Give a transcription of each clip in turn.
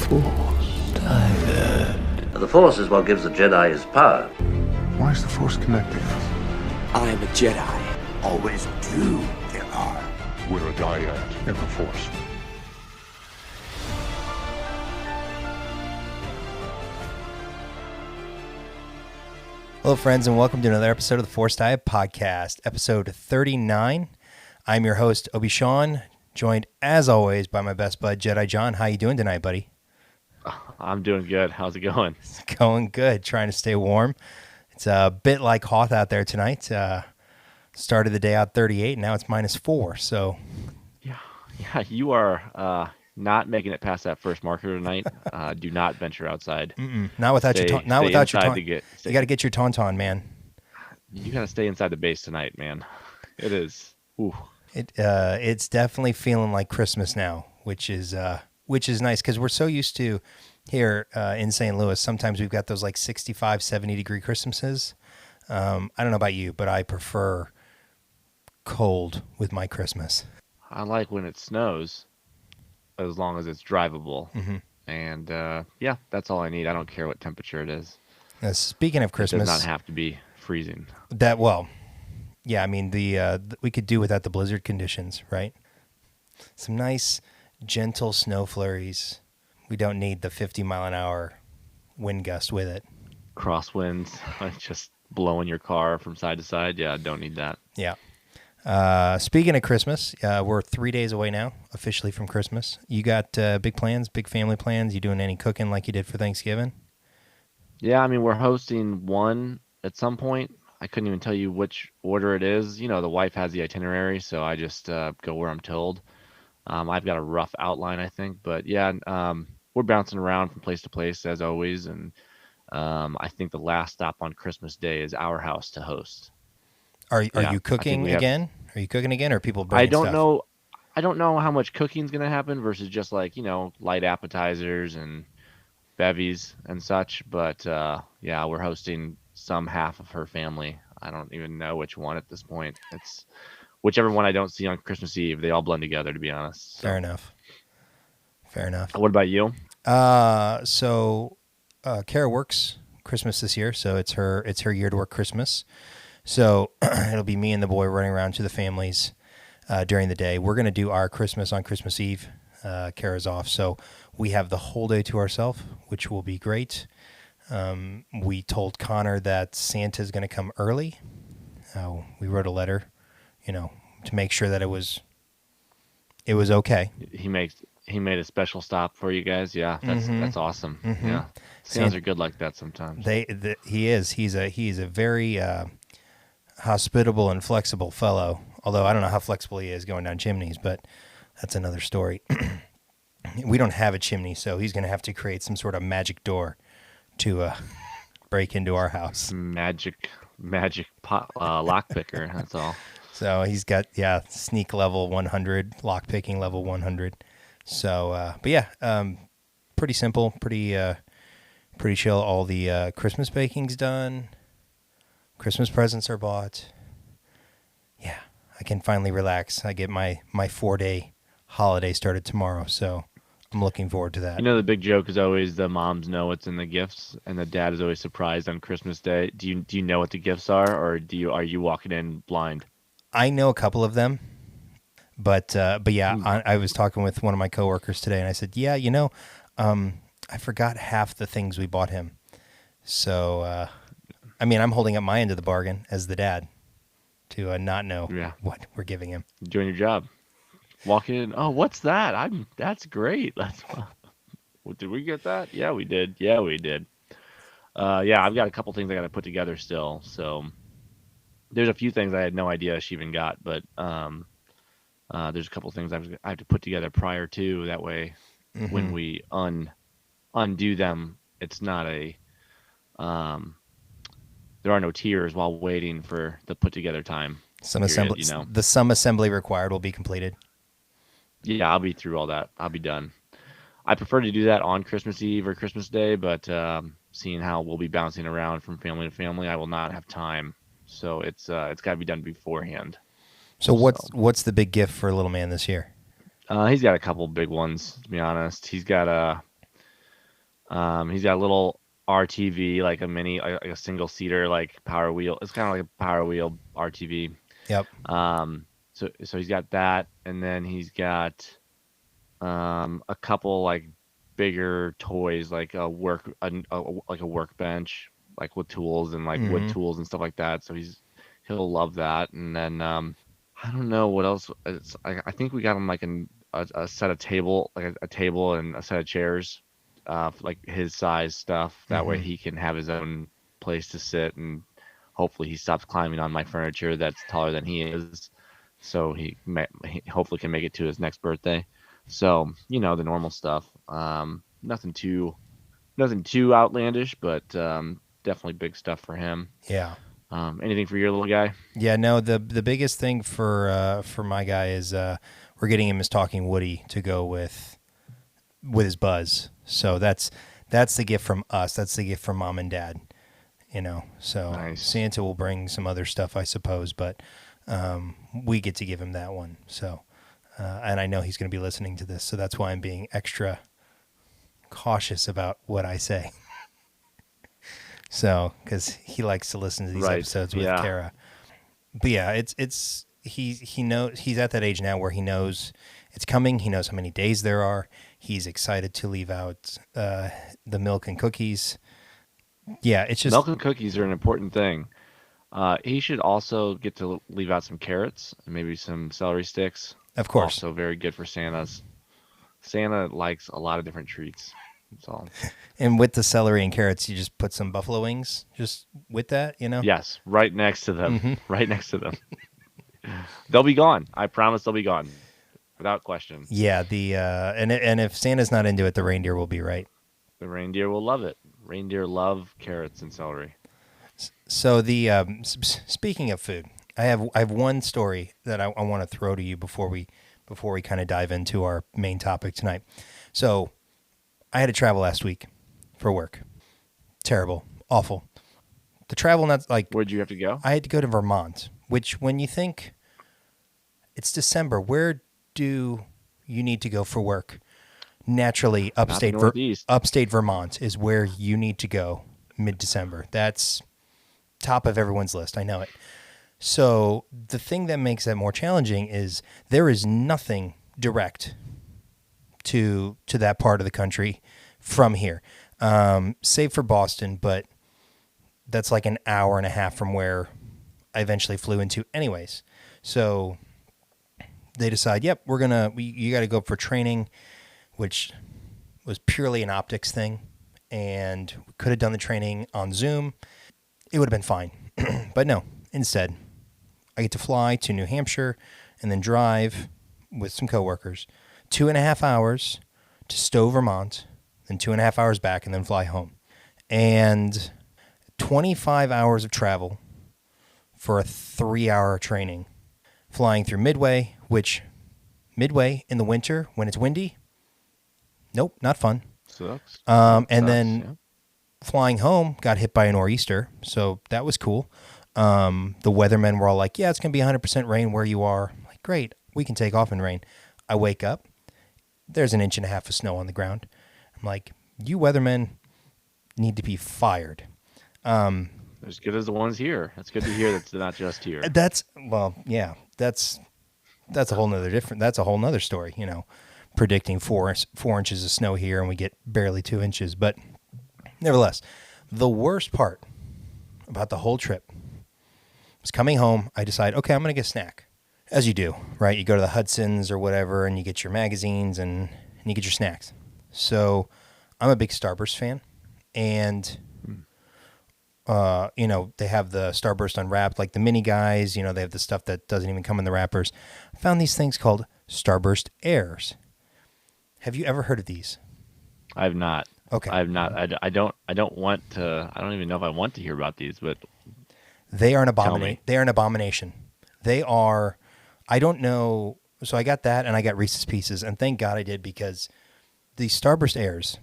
Force divided. The Force is what gives the Jedi his power. Why is the Force connecting us? I am a Jedi. Always two there are. We're a dyad in the Force. Hello, friends, and welcome to another episode of the Force Diet Podcast, episode 39. I'm your host, Obi-Sean, joined, as always, by my best bud, Jedi John. How you doing tonight, buddy? I'm doing good. How's it going? It's going good. Trying to stay warm. It's a bit like Hoth out there tonight. Started the day out 38, and now it's -4. So, yeah, you are not making it past that first marker tonight. Do not venture outside. not without your Stay tauntaun. inside You got to get your tauntaun, man. You gotta stay inside the base tonight, man. It is. Ooh. It's definitely feeling like Christmas now, which is nice because we're so used to here in St. Louis. Sometimes we've got those like 65, 70 degree Christmases. I don't know about you, but I prefer cold with my Christmas. I like when it snows, as long as it's drivable. Mm-hmm. And yeah, that's all I need. I don't care what temperature it is. Now, speaking of Christmas, it does not have to be freezing. Yeah, I mean we could do without the blizzard conditions, right? Some nice, gentle snow flurries. We don't need the 50-mile-an-hour wind gust with it. Crosswinds, just blowing your car from side to side. Yeah, don't need that. Yeah. Speaking of Christmas, we're 3 days away now, officially from Christmas. You got big plans, big family plans? You doing any cooking like you did for Thanksgiving? Yeah, I mean, we're hosting one at some point. I couldn't even tell you which order it is. You know, the wife has the itinerary, so I just go where I'm told. I've got a rough outline, I think. But yeah, we're bouncing around from place to place, as always. And I think the last stop on Christmas Day is our house to host. Are you cooking again? Are you cooking again, or are people bringing stuff? I don't know how much cooking's going to happen versus just like, light appetizers and bevies and such. But yeah, we're hosting some half of her family. I don't even know which one at this point. It's whichever one I don't see on Christmas Eve. They all blend together, to be honest. So. Fair enough. What about you? So Kara works Christmas this year, so it's her year to work Christmas. So it'll be me and the boy running around to the families during the day. We're going to do our Christmas on Christmas Eve. Kara's off, so we have the whole day to ourselves, which will be great. We told Connor that Santa's going to come early. We wrote a letter, to make sure that it was okay. He made a special stop for you guys. Yeah, that's awesome. Mm-hmm. Yeah, Santas are good like that sometimes. He is. He's a very hospitable and flexible fellow. Although I don't know how flexible he is going down chimneys, but that's another story. We don't have a chimney, so he's going to have to create some sort of magic door to break into our house. Magic lock picker. That's all. So he's got sneak level 100, lock picking level 100. So, but yeah, pretty simple, pretty chill. All the Christmas baking's done. Christmas presents are bought. Yeah, I can finally relax. I get my 4-day holiday started tomorrow, so I'm looking forward to that. The big joke is always the moms know what's in the gifts, and the dad is always surprised on Christmas Day. Do you know what the gifts are, or are you walking in blind? I know a couple of them, but yeah, I was talking with one of my coworkers today, and I said, yeah, I forgot half the things we bought him. So, I mean, I'm holding up my end of the bargain as the dad to not know what we're giving him. Doing your job. Walk in. Oh, what's that? That's great. Did we get that? Yeah, we did. Yeah, I've got a couple things I got to put together still. So there's a few things I had no idea she even got, but there's a couple things I have to put together prior to. That way, when we undo them, it's not a there are no tears while waiting for the put together time. The some assembly required will be completed. Yeah, I'll be through all that. I'll be done. I prefer to do that on Christmas Eve or Christmas Day, but seeing how we'll be bouncing around from family to family, I will not have time. So it's got to be done beforehand. So what's the big gift for little man this year? He's got a couple big ones, to be honest. He's got He's got a little RTV, like a mini, like a single seater, like power wheel. It's kind of like a power wheel RTV. Yep. So he's got that, and then he's got a couple like bigger toys, like like a workbench, like with tools and like wood tools and stuff like that. So he'll love that. And then I don't know what else. I think we got him like a set of table, like a table and a set of chairs, for like his size stuff. That way he can have his own place to sit, and hopefully he stops climbing on my furniture that's taller than he is. So he hopefully can make it to his next birthday. So the normal stuff. Nothing too outlandish, but definitely big stuff for him. Yeah. Anything for your little guy? Yeah, no, the biggest thing for my guy is we're getting him his talking Woody to go with his Buzz. So that's the gift from us. That's the gift from Mom and Dad. So Nice. Santa will bring some other stuff, I suppose, but we get to give him that one. So and I know he's going to be listening to this, so that's why I'm being extra cautious about what I say. So, because he likes to listen to these episodes with Tara. But yeah, he knows, he's at that age now where he knows it's coming. He knows how many days there are. He's excited to leave out the milk and cookies. Yeah, it's just Milk and cookies are an important thing. He should also get to leave out some carrots and maybe some celery sticks. Of course. Also very good for Santa's. Santa likes a lot of different treats. That's all. And with the celery and carrots, you just put some buffalo wings just with that, Yes, right next to them. Right next to them. They'll be gone. I promise they'll be gone. Without question. Yeah, and if Santa's not into it, the reindeer will be right. The reindeer will love it. Reindeer love carrots and celery. So speaking of food, I have one story that I want to throw to you before we kind of dive into our main topic tonight. So I had to travel last week for work. Terrible, awful. The travel, not like, where'd you have to go? I had to go to Vermont, which when you think it's December, where do you need to go for work? Naturally, upstate Vermont is where you need to go mid-December. That's top of everyone's list. I know it. So the thing that makes that more challenging is there is nothing direct to that part of the country from here, save for Boston, but that's like an hour and a half from where I eventually flew into anyways. So they decide, yep, you got to go for training, which was purely an optics thing, and we could have done the training on Zoom. It would have been fine. But no, instead, I get to fly to New Hampshire and then drive with some coworkers 2.5 hours to Stowe, Vermont, then 2.5 hours back, and then fly home. And 25 hours of travel for a 3-hour training, flying through Midway, which Midway in the winter when it's windy, nope, not fun. Sucks. Then flying home, got hit by a nor'easter, so that was cool. The weathermen were all like, yeah, it's going to be 100% rain where you are. I'm like, great, we can take off in rain. I wake up, there's 1.5 inches of snow on the ground. I'm like, you weathermen need to be fired. As good as the ones here. That's good to hear that's not just here. That's a whole nother story, predicting 4 inches of snow here and we get barely 2 inches. But nevertheless, the worst part about the whole trip was coming home. I decide, okay, I'm going to get a snack. As you do, right? You go to the Hudson's or whatever and you get your magazines and you get your snacks. So I'm a big Starburst fan. And, they have the Starburst Unwrapped, like the mini guys. They have the stuff that doesn't even come in the wrappers. I found these things called Starburst Airs. Have you ever heard of these? I have not. Okay. I have not. I don't want to. I don't even know if I want to hear about these, but they are an tell me. They are an abomination. They are. I don't know. So I got that, and I got Reese's Pieces, and thank God I did, because the Starburst Airs,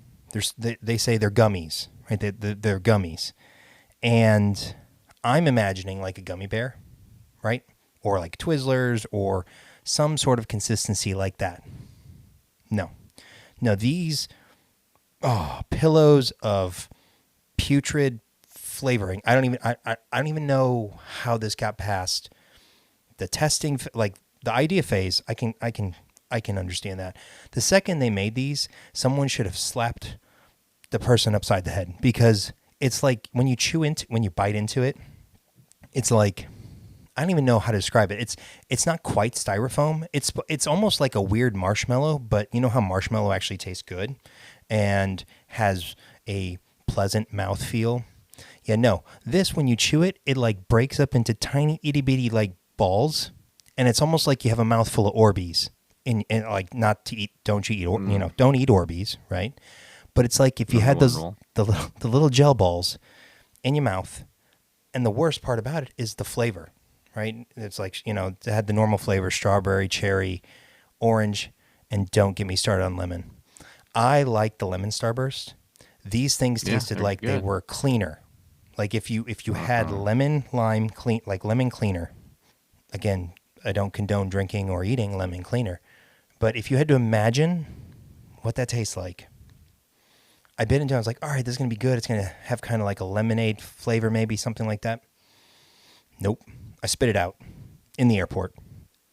they say they're gummies, right? They're gummies, and I'm imagining like a gummy bear, right? Or like Twizzlers, or some sort of consistency like that. No, these pillows of putrid flavoring. I don't even know how this got past the testing, like the idea phase. I can understand that. The second they made these, someone should have slapped the person upside the head, because it's like when you bite into it, it's like, I don't even know how to describe it. It's not quite styrofoam. It's almost like a weird marshmallow, but you know how marshmallow actually tastes good and has a pleasant mouthfeel? Yeah, no. This, when you chew it, it like breaks up into tiny itty bitty like balls, and it's almost like you have a mouthful of Orbeez. And like, not to eat, don't eat Orbeez, right? But it's like if you had the little gel balls in your mouth, and the worst part about it is the flavor, right? It's like, it had the normal flavor: strawberry, cherry, orange, and don't get me started on lemon. I like the lemon Starburst. These things tasted like they were cleaner. Like if you had lemon cleaner. Again, I don't condone drinking or eating lemon cleaner, but if you had to imagine what that tastes like, I bit into it. I was like, all right, this is going to be good. It's going to have kind of like a lemonade flavor, maybe something like that. Nope. I spit it out in the airport.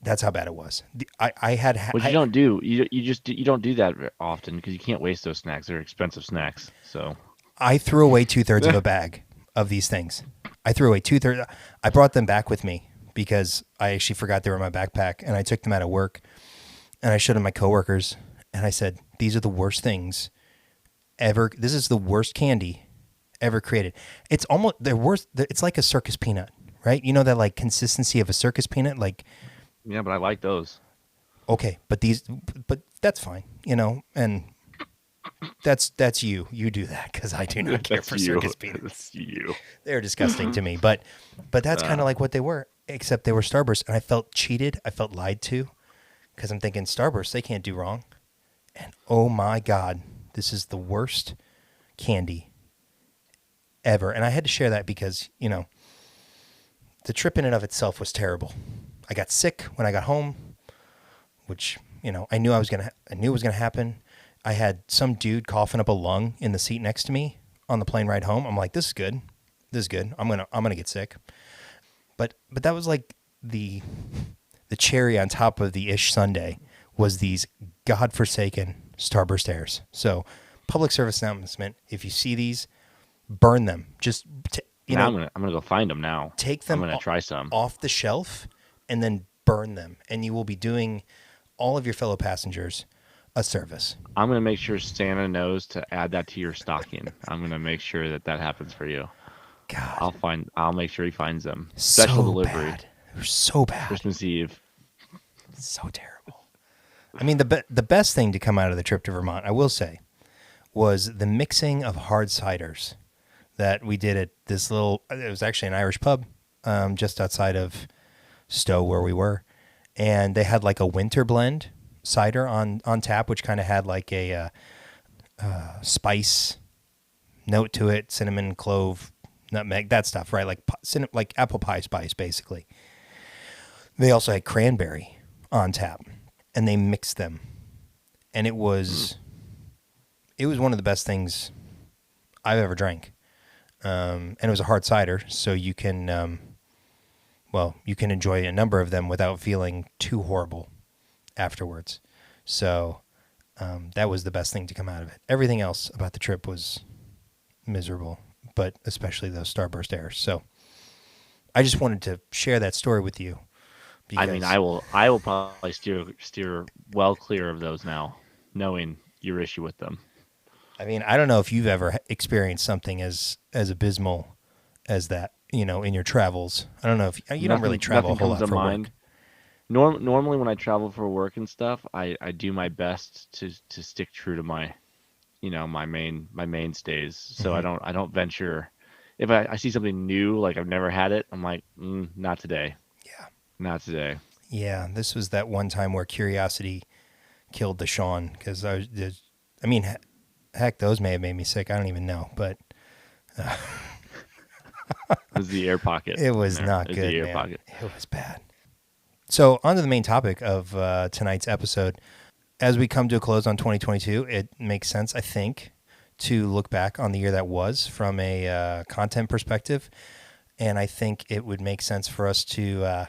That's how bad it was. Which you don't do. You don't do that very often because you can't waste those snacks. They're expensive snacks. So I threw away 2/3 of a bag of these things. I threw away 2/3. I brought them back with me because I actually forgot they were in my backpack, and I took them out of work, and I showed them my coworkers, and I said, these are the worst things ever. This is the worst candy ever created. It's almost the worst. It's like a circus peanut, right? You know that like consistency of a circus peanut, like. Yeah, but I like those. Okay, but that's fine, and that's you. You do that because I do not care for circus peanuts. That's you. They're disgusting to me, but that's kind of like what they were, except they were Starburst, and I felt cheated. I felt lied to because I'm thinking Starburst, they can't do wrong, and oh my God, this is the worst candy ever, and I had to share that because the trip in and of itself was terrible. I got sick when I got home, which, I knew was going to happen. I had some dude coughing up a lung in the seat next to me on the plane ride home. I'm like, this is good. I'm going to get sick. But that was like the cherry on top of the ish sundae was these godforsaken Starburst Airs. So, public service announcement, if you see these, burn them. Just I'm gonna go find them now. Take them. I'm gonna try some off the shelf and then burn them, and you will be doing all of your fellow passengers a service. I'm gonna make sure Santa knows to add that to your stocking. I'm gonna make sure that happens for you. God, I'll make sure he finds them. Special so delivery. Bad. They're so bad. Christmas Eve. So terrible. I mean, the best thing to come out of the trip to Vermont, I will say, was the mixing of hard ciders that we did at this little. It was actually an Irish pub, just outside of Stowe where we were, and they had like a winter blend cider on tap, which kind of had like a spice note to it, cinnamon, clove, nutmeg, that stuff, right? Like apple pie spice, basically. They also had cranberry on tap, and they mixed them, and it was one of the best things I've ever drank. And it was a hard cider, so you can enjoy a number of them without feeling too horrible afterwards. So that was the best thing to come out of it. Everything else about the trip was miserable, but especially those Starburst Airs. So I just wanted to share that story with you. I mean, I will probably steer well clear of those now, knowing your issue with them. I mean, I don't know if you've ever experienced something as abysmal as that, in your travels. I don't know if you don't really travel a whole lot for work. Normally when I travel for work and stuff, I do my best to stick true to my, my mainstays. So Mm-hmm. I don't venture. If I see something new, like I've never had it, I'm like, not today. Yeah. Not today. Yeah. This was that one time where curiosity killed the Sean, because heck, those may have made me sick. I don't even know, but It was the air pocket. It was not it was good, the air man. pocket. It was bad. So on to the main topic of tonight's episode. As we come to a close on 2022, it makes sense, I think, to look back on the year that was from a content perspective, and I think it would make sense for us to,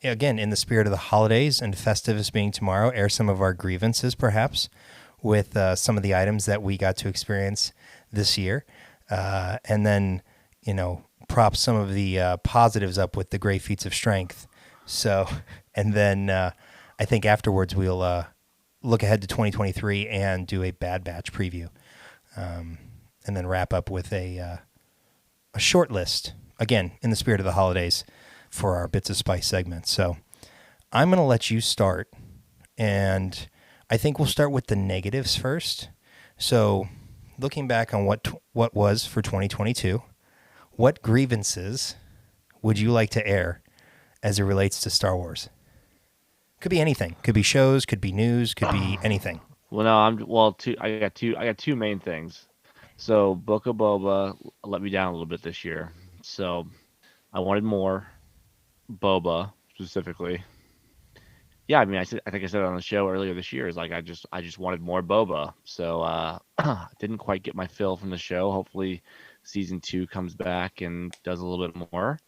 again, in the spirit of the holidays and Festivus being tomorrow, air some of our grievances, perhaps, with some of the items that we got to experience this year, and then, prop some of the positives up with the great feats of strength. So, and then I think afterwards we'll look ahead to 2023 and do a Bad Batch preview, and then wrap up with a short list, again, in the spirit of the holidays, for our Bits of Spice segment. So I'm going to let you start, and I think we'll start with the negatives first. So looking back on what was for 2022, what grievances would you like to air as it relates to Star Wars? Could be anything. Could be shows, could be news, could be anything. Well, no, I got two main things. So Book of Boba let me down a little bit this year. So I wanted more Boba specifically. Yeah, I mean, I think I said it on the show earlier this year. Is like I just wanted more Boba. So didn't quite get my fill from the show. Hopefully, season 2 comes back and does a little bit more.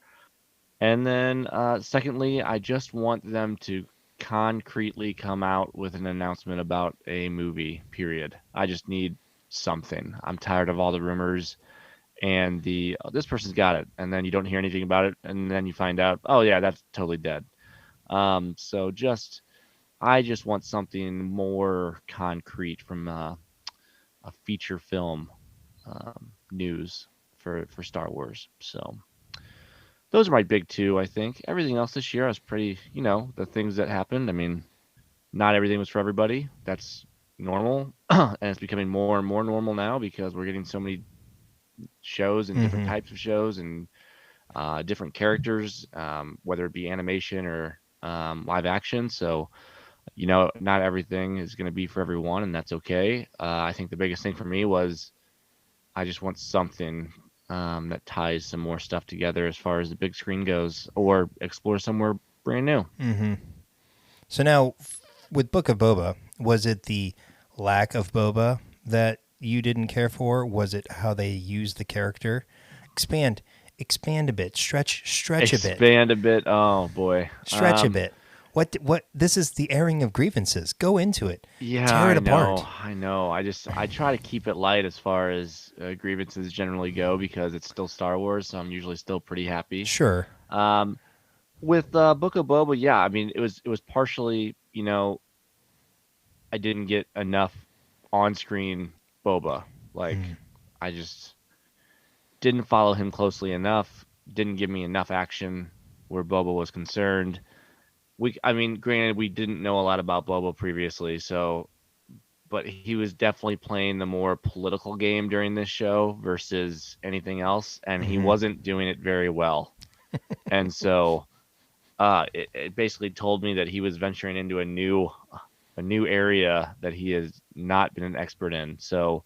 And then secondly, I just want them to concretely come out with an announcement about a movie. Period. I just need something. I'm tired of all the rumors and this person's got it, and then you don't hear anything about it, and then you find out, oh yeah, that's totally dead. So I just want something more concrete from a feature film news for Star Wars. So those are my big two, I think. Everything else this year I was pretty, the things that happened. I mean, not everything was for everybody. That's normal, and it's becoming more and more normal now because we're getting so many shows and different types of shows and different characters, whether it be animation or live action. So, not everything is going to be for everyone, and that's okay. I think the biggest thing for me was I just want something that ties some more stuff together as far as the big screen goes, or explore somewhere brand new. Mm-hmm. So now, with Book of Boba, was it the lack of Boba that you didn't care for? Was it how they used the character? Expand a bit, stretch a bit. Expand a bit. Oh boy. Stretch a bit. What this is the airing of grievances. Go into it. Yeah, tear it apart. I know. I try to keep it light as far as grievances generally go because it's still Star Wars, so I'm usually still pretty happy. Sure. With Book of Boba, yeah, I mean it was partially, I didn't get enough on-screen Boba. Like I just didn't follow him closely enough, didn't give me enough action where Boba was concerned. Granted, we didn't know a lot about Boba previously, but he was definitely playing the more political game during this show versus anything else, and he wasn't doing it very well. And so it basically told me that he was venturing into a new area that he has not been an expert in. So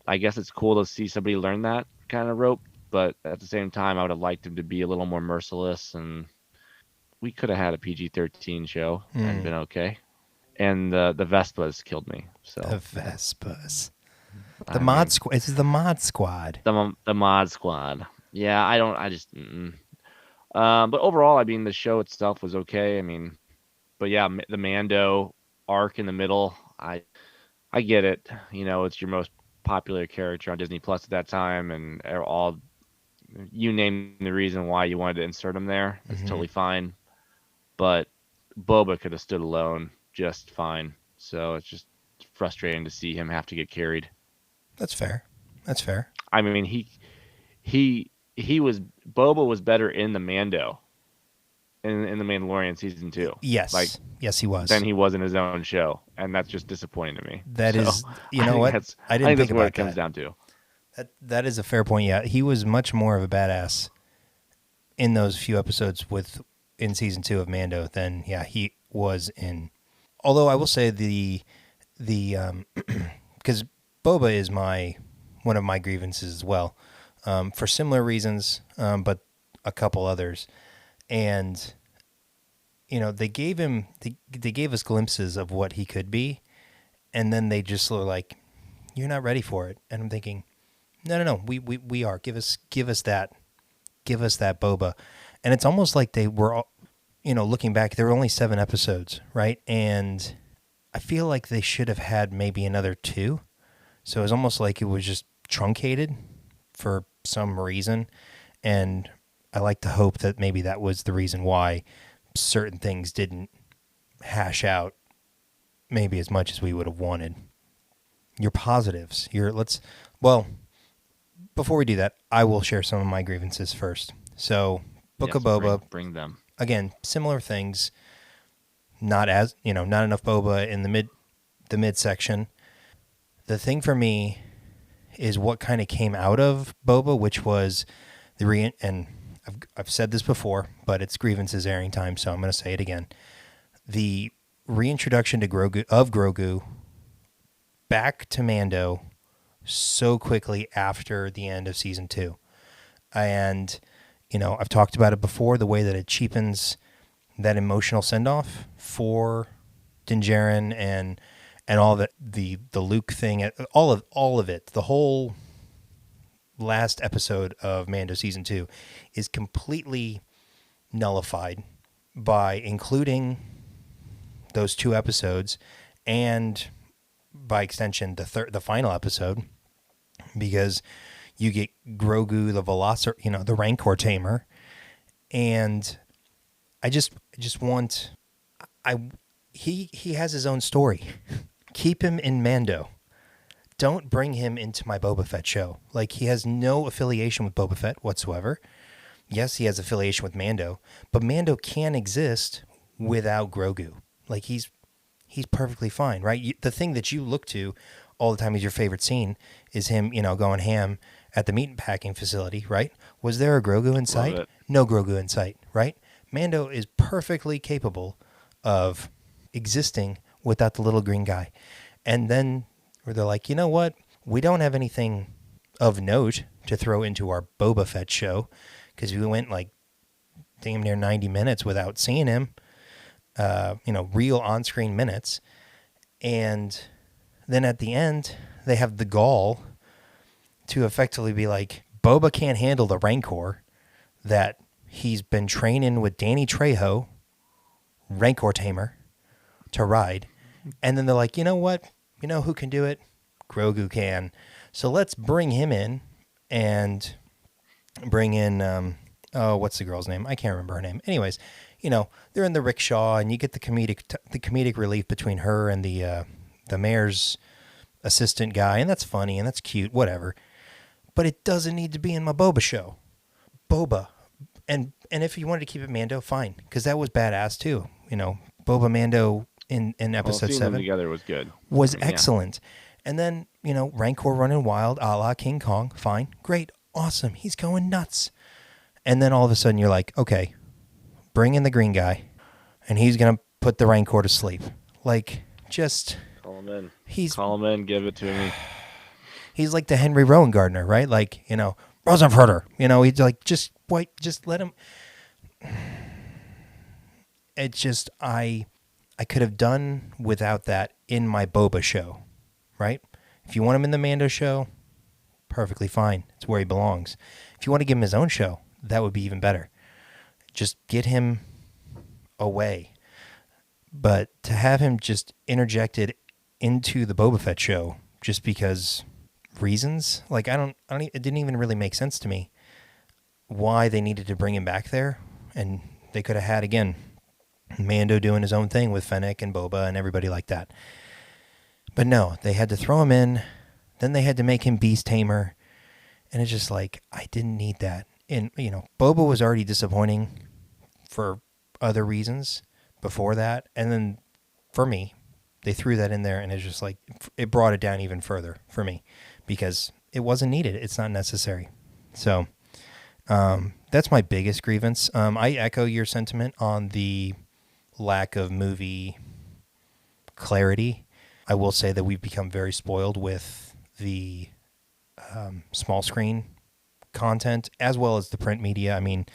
I guess it's cool to see somebody learn that kind of rope, but at the same time, I would have liked him to be a little more merciless, and we could have had a PG-13 show and been okay. And the Vespas killed me. So the Vespas, the mod squad. It's the mod squad. The mod squad. Yeah, I just. But overall, I mean, the show itself was okay. I mean, but yeah, the Mando arc in the middle, I get it. It's your most popular character on Disney Plus at that time, and all you name the reason why you wanted to insert him there. It's totally fine. But Boba could have stood alone just fine. So it's just frustrating to see him have to get carried. That's fair. I mean, Boba was better in the Mando, in the Mandalorian season 2. Yes, yes, he was. Than he was in his own show, and that's just disappointing to me. That is, you know what? I didn't think about what it comes down to. That is a fair point. Yeah, he was much more of a badass in those few episodes in season 2 of Mando than he was in. Although I will say the because Boba is one of my grievances as well, for similar reasons, but a couple others, and they gave him they gave us glimpses of what he could be, and then they just were like, you're not ready for it. And I'm thinking, no, we are. Give us that Boba. And it's almost like they were, looking back, there were only 7 episodes, right? And I feel like they should have had maybe another 2. So it was almost like it was just truncated for some reason. And I like to hope that maybe that was the reason why certain things didn't hash out maybe as much as we would have wanted. Your positives. Before we do that, I will share some of my grievances first. So, Book of Boba, bring them. Again, similar things. Not enough Boba in the mid section. The thing for me is what kind of came out of Boba, which was and I've said this before, but it's grievances airing time, so I'm going to say it again. The reintroduction to Grogu back to Mando so quickly after the end of season 2. And, I've talked about it before, the way that it cheapens that emotional send-off for Din Djarin and all the Luke thing, all of it, the whole last episode of Mando season 2 is completely nullified by including those 2 episodes and by extension the final episode, because you get Grogu the Rancor tamer, and I just want he has his own story. Keep him in Mando. Don't bring him into my Boba Fett show. Like, he has no affiliation with Boba Fett whatsoever. Yes, he has affiliation with Mando, but Mando can exist without Grogu. Like, he's perfectly fine, right? The thing that you look to all the time as your favorite scene is him, going ham at the meat packing facility, right? Was there a Grogu in sight? No Grogu in sight, right? Mando is perfectly capable of existing without the little green guy. And then where they're like, you know what? We don't have anything of note to throw into our Boba Fett show, because we went like damn near 90 minutes without seeing him, real on-screen minutes. And then at the end, they have the gall to effectively be like, Boba can't handle the Rancor that he's been training with Danny Trejo, Rancor tamer, to ride. And then they're like, you know what? You know who can do it? Grogu can. So let's bring him in and bring in, what's the girl's name? I can't remember her name. Anyways, they're in the rickshaw, and you get the comedic relief between her and the mayor's assistant guy, and that's funny and that's cute, whatever. But it doesn't need to be in my Boba show. Boba. And if you wanted to keep it Mando, fine, because that was badass too. Boba Mando in episode 7 them together was good. Was excellent. And then, Rancor running wild, a la King Kong, fine, great, awesome, he's going nuts. And then all of a sudden you're like, okay, bring in the green guy, and he's going to put the Rancor to sleep. Like, just... Call him in. Call him in, give it to me. He's like the Henry Rowan Gardner, right? Like, Rosenfurter. He's like, just let him... It's just, I could have done without that in my Boba show, right? If you want him in the Mando show, perfectly fine. It's where he belongs. If you want to give him his own show, that would be even better. Just get him away. But to have him just interjected into the Boba Fett show just because reasons, like, it didn't even really make sense to me why they needed to bring him back there. And they could have had, again, Mando doing his own thing with Fennec and Boba and everybody like that. But no, they had to throw him in. Then they had to make him Beast Tamer. And it's just like, I didn't need that. And, Boba was already disappointing for other reasons before that. And then for me, they threw that in there, and it's just like, it brought it down even further for me because it wasn't needed. It's not necessary. So that's my biggest grievance. I echo your sentiment on the lack of movie clarity. I will say that we've become very spoiled with the small screen content as well as the print media. I mean,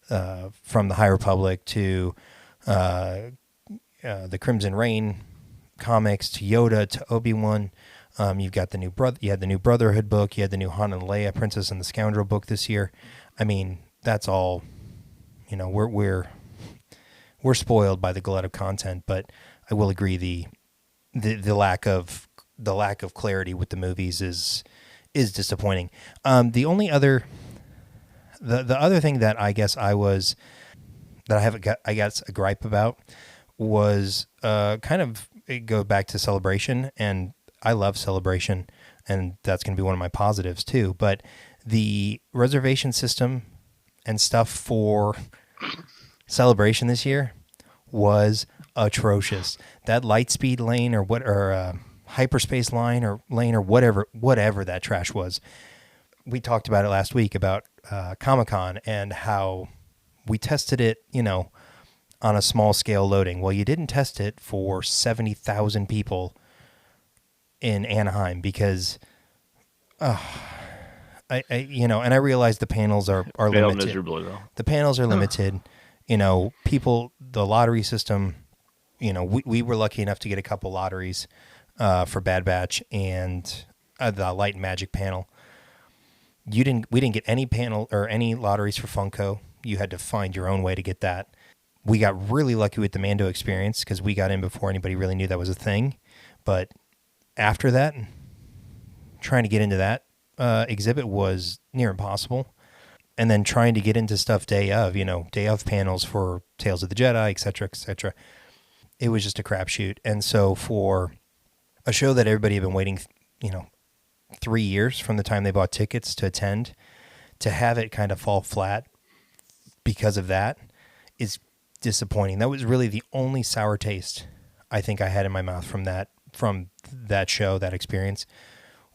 from the High Republic to the Crimson Reign comics to Yoda to Obi-Wan, You've got the new brother. You had the new Brotherhood book. You had the new Han and Leia, Princess and the Scoundrel book this year. I mean, that's all. You know, we're spoiled by the glut of content, but I will agree the lack of clarity with the movies is disappointing. The only other the other thing that I guess I guess a gripe about was kind of go back to Celebration, and I love Celebration, and that's going to be one of my positives too. But the reservation system and stuff for Celebration this year was atrocious. That Lightspeed lane or hyperspace line or lane or whatever that trash was. We talked about it last week about Comic-Con and how we tested it, on a small scale loading. Well, you didn't test it for 70,000 people in Anaheim because, and I realize the panels are Failed limited. miserably, though. The panels are limited. The lottery system, we were lucky enough to get a couple lotteries for Bad Batch and the Light and Magic panel. We didn't get any panel or any lotteries for Funko. You had to find your own way to get that. We got really lucky with the Mando experience because we got in before anybody really knew that was a thing. But after that, trying to get into that exhibit was near impossible. And then trying to get into stuff day of panels for Tales of the Jedi, et cetera, it was just a crapshoot. And so for a show that everybody had been waiting, 3 years from the time they bought tickets to attend, to have it kind of fall flat because of that is disappointing. That was really the only sour taste I think I had in my mouth from that show, that experience,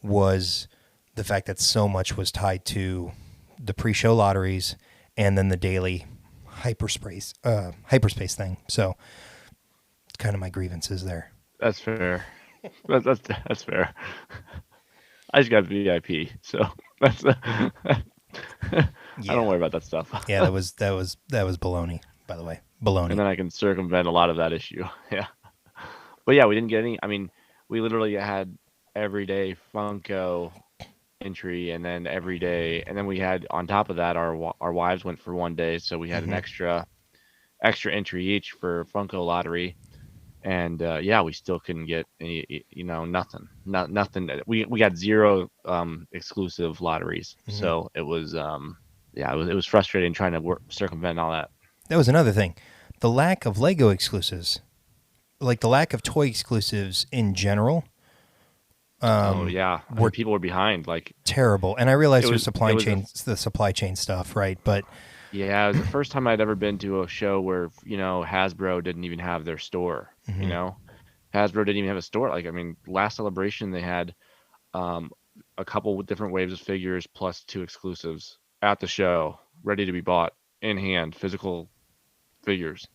was the fact that so much was tied to the pre-show lotteries and then the daily hyperspace thing. So it's kind of my grievances there. That's fair. That's fair. I just got VIP, so that's. I don't worry about that stuff. Yeah, that was baloney. By the way, baloney. And then I can circumvent a lot of that issue. Yeah, but yeah, we didn't get any. I mean, we literally had everyday Funko entry, and then every day, and then we had on top of that our wives went for one day, so we had an extra entry each for Funko lottery. And we still couldn't get any, nothing. We got zero exclusive lotteries, so it was it was frustrating trying to circumvent all that. That was another thing, the lack of Lego exclusives, like the lack of toy exclusives in general. People were behind, like terrible. And I realized the supply chain stuff, right? But yeah, it was the first time I'd ever been to a show where, Hasbro didn't even have their store, Hasbro didn't even have a store. Like, I mean, last Celebration, they had a couple different waves of figures plus 2 exclusives at the show, ready to be bought in hand, physical figures.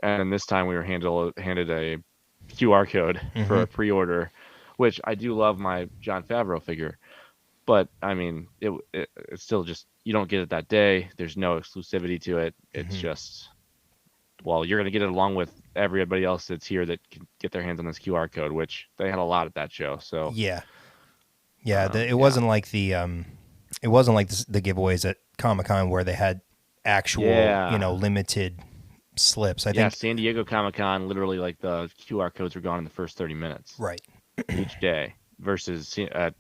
And this time we were handed a QR code for a pre-order, which I do love my Jon Favreau figure. But I mean, it's still just, you don't get it that day. There's no exclusivity to it. It's just, well, you're going to get it along with everybody else that's here that can get their hands on this QR code, which they had a lot at that show. So it wasn't like the giveaways at Comic-Con where they had actual limited slips. I think San Diego Comic-Con, literally, like, the QR codes were gone in the first 30 minutes, right, each day. Versus at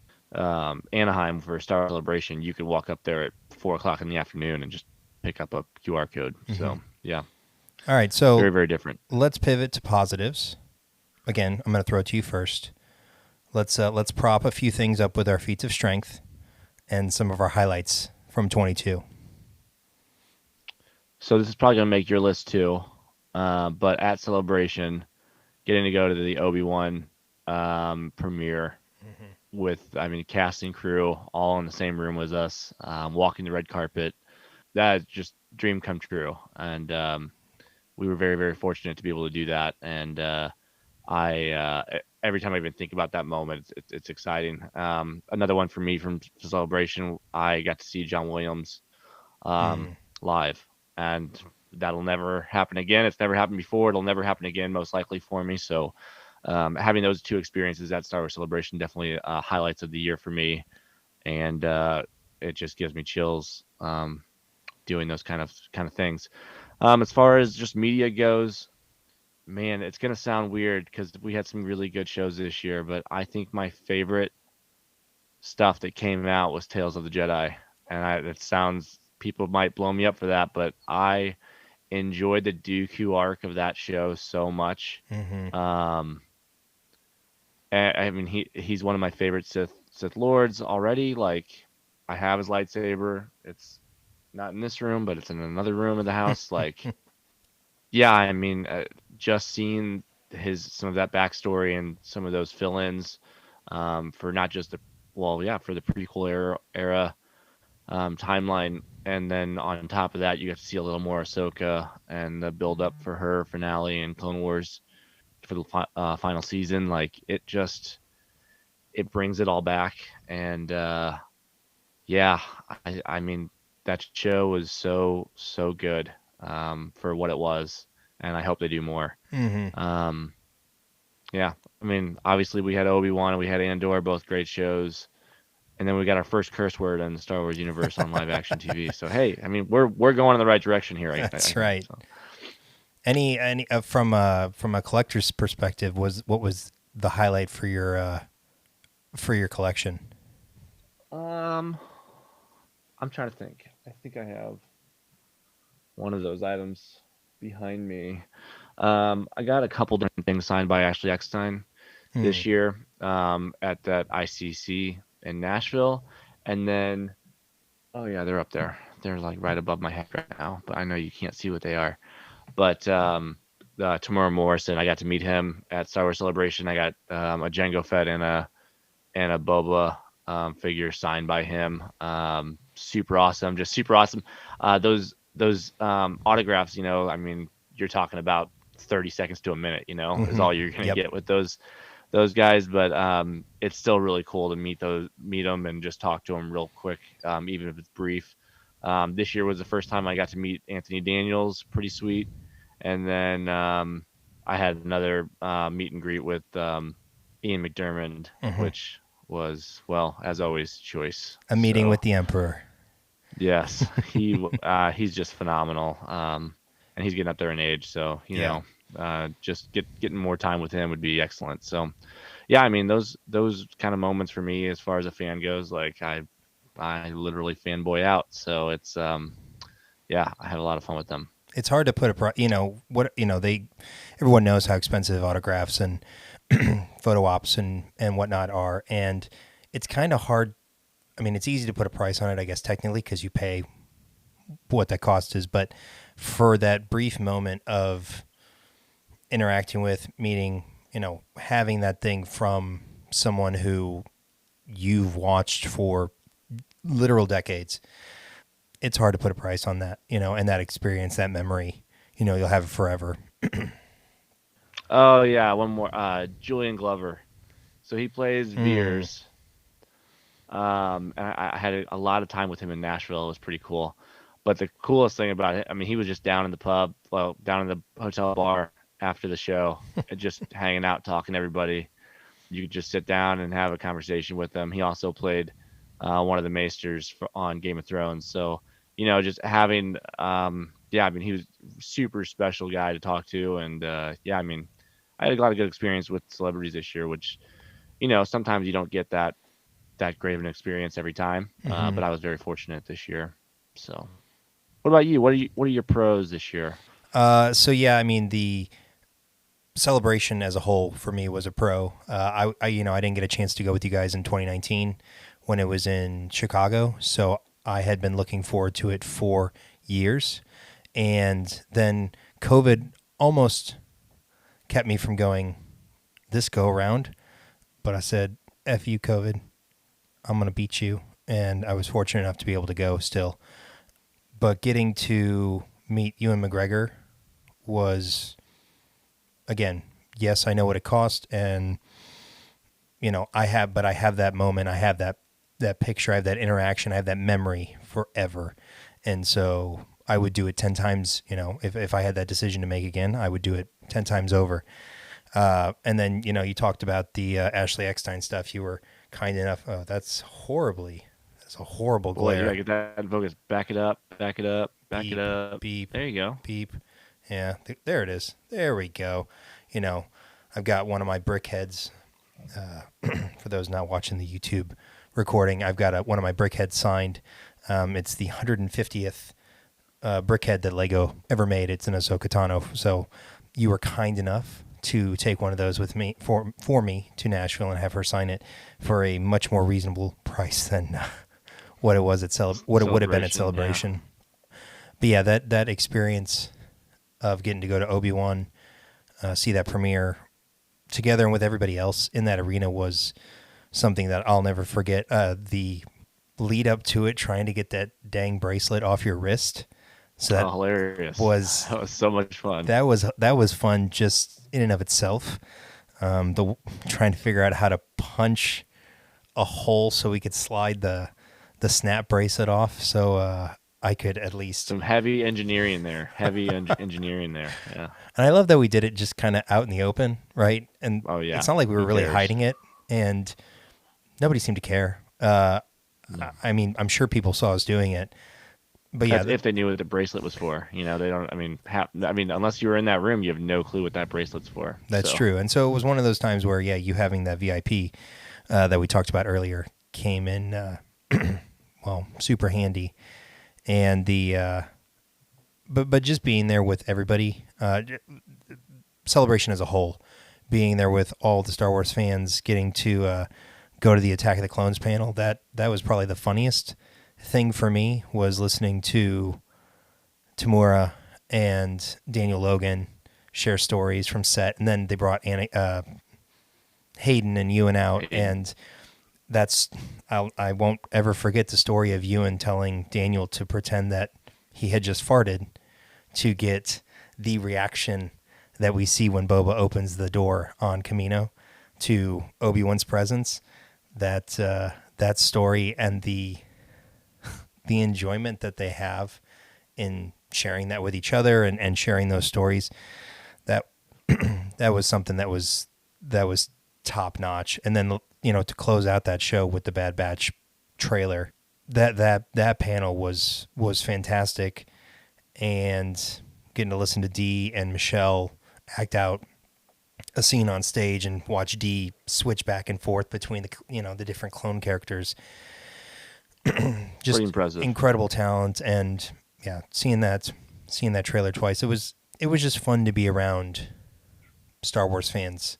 Anaheim for Star Wars Celebration, you could walk up there at 4:00 in the afternoon and just pick up a QR code. So yeah. All right, so very, very different. Let's pivot to positives. Again, I'm going to throw it to you first. Let's prop a few things up with our feats of strength and some of our highlights from 22. So this is probably going to make your list too, but at Celebration, getting to go to the Obi-Wan premiere with, cast and crew all in the same room as us, walking the red carpet, that just dream come true. And we were very, very fortunate to be able to do that. And I every time I even think about that moment, it's exciting. Another one for me from Celebration, I got to see John Williams live, and that'll never happen again. It's never happened before. It'll never happen again, most likely, for me. So having those two experiences at Star Wars Celebration definitely highlights of the year for me, and it just gives me chills doing those kind of things. As far as just media goes, man, it's gonna sound weird because we had some really good shows this year, but I think my favorite stuff that came out was Tales of the Jedi, and it sounds people might blow me up for that, but I enjoyed the Dooku arc of that show so much. Mm-hmm. I mean, he's one of my favorite Sith Lords already. Like, I have his lightsaber. It's not in this room, but it's in another room of the house. Like, yeah, I mean, just seeing some of that backstory and some of those fill-ins for not just for the prequel era timeline, and then on top of that, you get to see a little more Ahsoka and the build up for her finale in Clone Wars for the final season. Like, it brings it all back, and yeah, I mean, that show was so good for what it was, and I hope they do more. Mm-hmm. Yeah, I mean, obviously we had Obi-Wan and we had Andor, both great shows. And then we got our first curse word in the Star Wars universe on live action TV. So hey, I mean, we're going in the right direction here. That's I right. think, so. Any from a collector's perspective, what was the highlight for your collection? I'm trying to think. I think I have one of those items behind me. I got a couple different things signed by Ashley Eckstein this year at that ICC in Nashville, and then oh yeah, they're up there. They're like right above my head right now, but I know you can't see what they are. But Tamora Morrison, I got to meet him at Star Wars Celebration. I got a Jango Fett and a Boba figure signed by him. Super awesome, just super awesome. Those autographs, I mean, you're talking about 30 seconds to a minute, is all you're gonna get with those guys. But it's still really cool to meet them and just talk to them real quick, even if it's brief. This year was the first time I got to meet Anthony Daniels, pretty sweet. And then I had another meet and greet with Ian McDermott, which was, well, as always, choice. A meeting with the Emperor. Yes, he's just phenomenal, and he's getting up there in age. So just getting more time with him would be excellent. So, yeah, I mean, those kind of moments for me, as far as a fan goes, like I literally fanboy out. So it's I had a lot of fun with them. It's hard to put everyone knows how expensive autographs and photo ops and whatnot are, and it's kind of hard. I mean, it's easy to put a price on it, I guess, technically, because you pay what that cost is. But for that brief moment of interacting with, meeting, having that thing from someone who you've watched for literal decades, it's hard to put a price on that, and that experience, that memory, you'll have it forever. Oh, yeah, one more. Julian Glover. So he plays Veers. And I had a lot of time with him in Nashville. It was pretty cool. But the coolest thing about it, I mean, he was just down in the pub, down in the hotel bar after the show, just hanging out, talking to everybody. You could just sit down and have a conversation with him. He also played one of the Maesters on Game of Thrones. So, just having, I mean, he was a super special guy to talk to. And, I mean, I had a lot of good experience with celebrities this year, which, sometimes you don't get that great of an experience every time. But I was very fortunate this year. So what about you? What are your pros this year? I mean, the celebration as a whole for me was a pro. I didn't get a chance to go with you guys in 2019 when it was in Chicago. So I had been looking forward to it for years. And then COVID almost kept me from going this go around. But I said, F you, COVID. I'm going to beat you. And I was fortunate enough to be able to go still. But getting to meet Ewan McGregor was, again, yes, I know what it cost. And, I have that moment. I have that picture. I have that interaction. I have that memory forever. And so I would do it 10 times. If I had that decision to make again, I would do it 10 times over. And then, you talked about the Ashley Eckstein stuff. You were kind enough. Oh, that's a horrible Boy, you glare. gotta get that in focus. Back it up, back it up, back Beep, it up. beep, There you go. beep. Yeah, there it is. There we go. I've got one of my brickheads. For those not watching the YouTube recording, I've got one of my brickheads signed. It's the 150th brickhead that Lego ever made. It's an Ahsoka Tano. So you were kind enough to take one of those with me for me to Nashville and have her sign it for a much more reasonable price than what it was at what it would have been at Celebration. Yeah. But yeah, that experience of getting to go to Obi-Wan, see that premiere together and with everybody else in that arena was something that I'll never forget. The lead up to it, trying to get that dang bracelet off your wrist. So that hilarious. That was so much fun. That was fun just in and of itself. Trying to figure out how to punch a hole so we could slide the snap bracelet off. So I could at least some heavy engineering there. Engineering there. Yeah. And I love that we did it just kind of out in the open, right? And it's not like we were really hiding it, and nobody seemed to care. I mean, I'm sure people saw us doing it. But yeah, if they knew what the bracelet was for, they don't. I mean, unless you were in that room, you have no clue what that bracelet's for. That's true. And so it was one of those times where, you having that VIP that we talked about earlier came in, super handy. And but just being there with everybody, Celebration as a whole, being there with all the Star Wars fans, getting to go to the Attack of the Clones panel, that was probably the funniest thing for me, was listening to Tamura and Daniel Logan share stories from set, and then they brought Hayden and Ewan out, and I won't ever forget the story of Ewan telling Daniel to pretend that he had just farted to get the reaction that we see when Boba opens the door on Kamino to Obi-Wan's presence. That story and the enjoyment that they have in sharing that with each other and sharing those stories, that was something that was top notch. And then, to close out that show with the Bad Batch trailer, that panel was fantastic, and getting to listen to Dee and Michelle act out a scene on stage and watch Dee switch back and forth between the different clone characters. Just pretty impressive. Incredible talent, and seeing that trailer twice, it was just fun to be around Star Wars fans.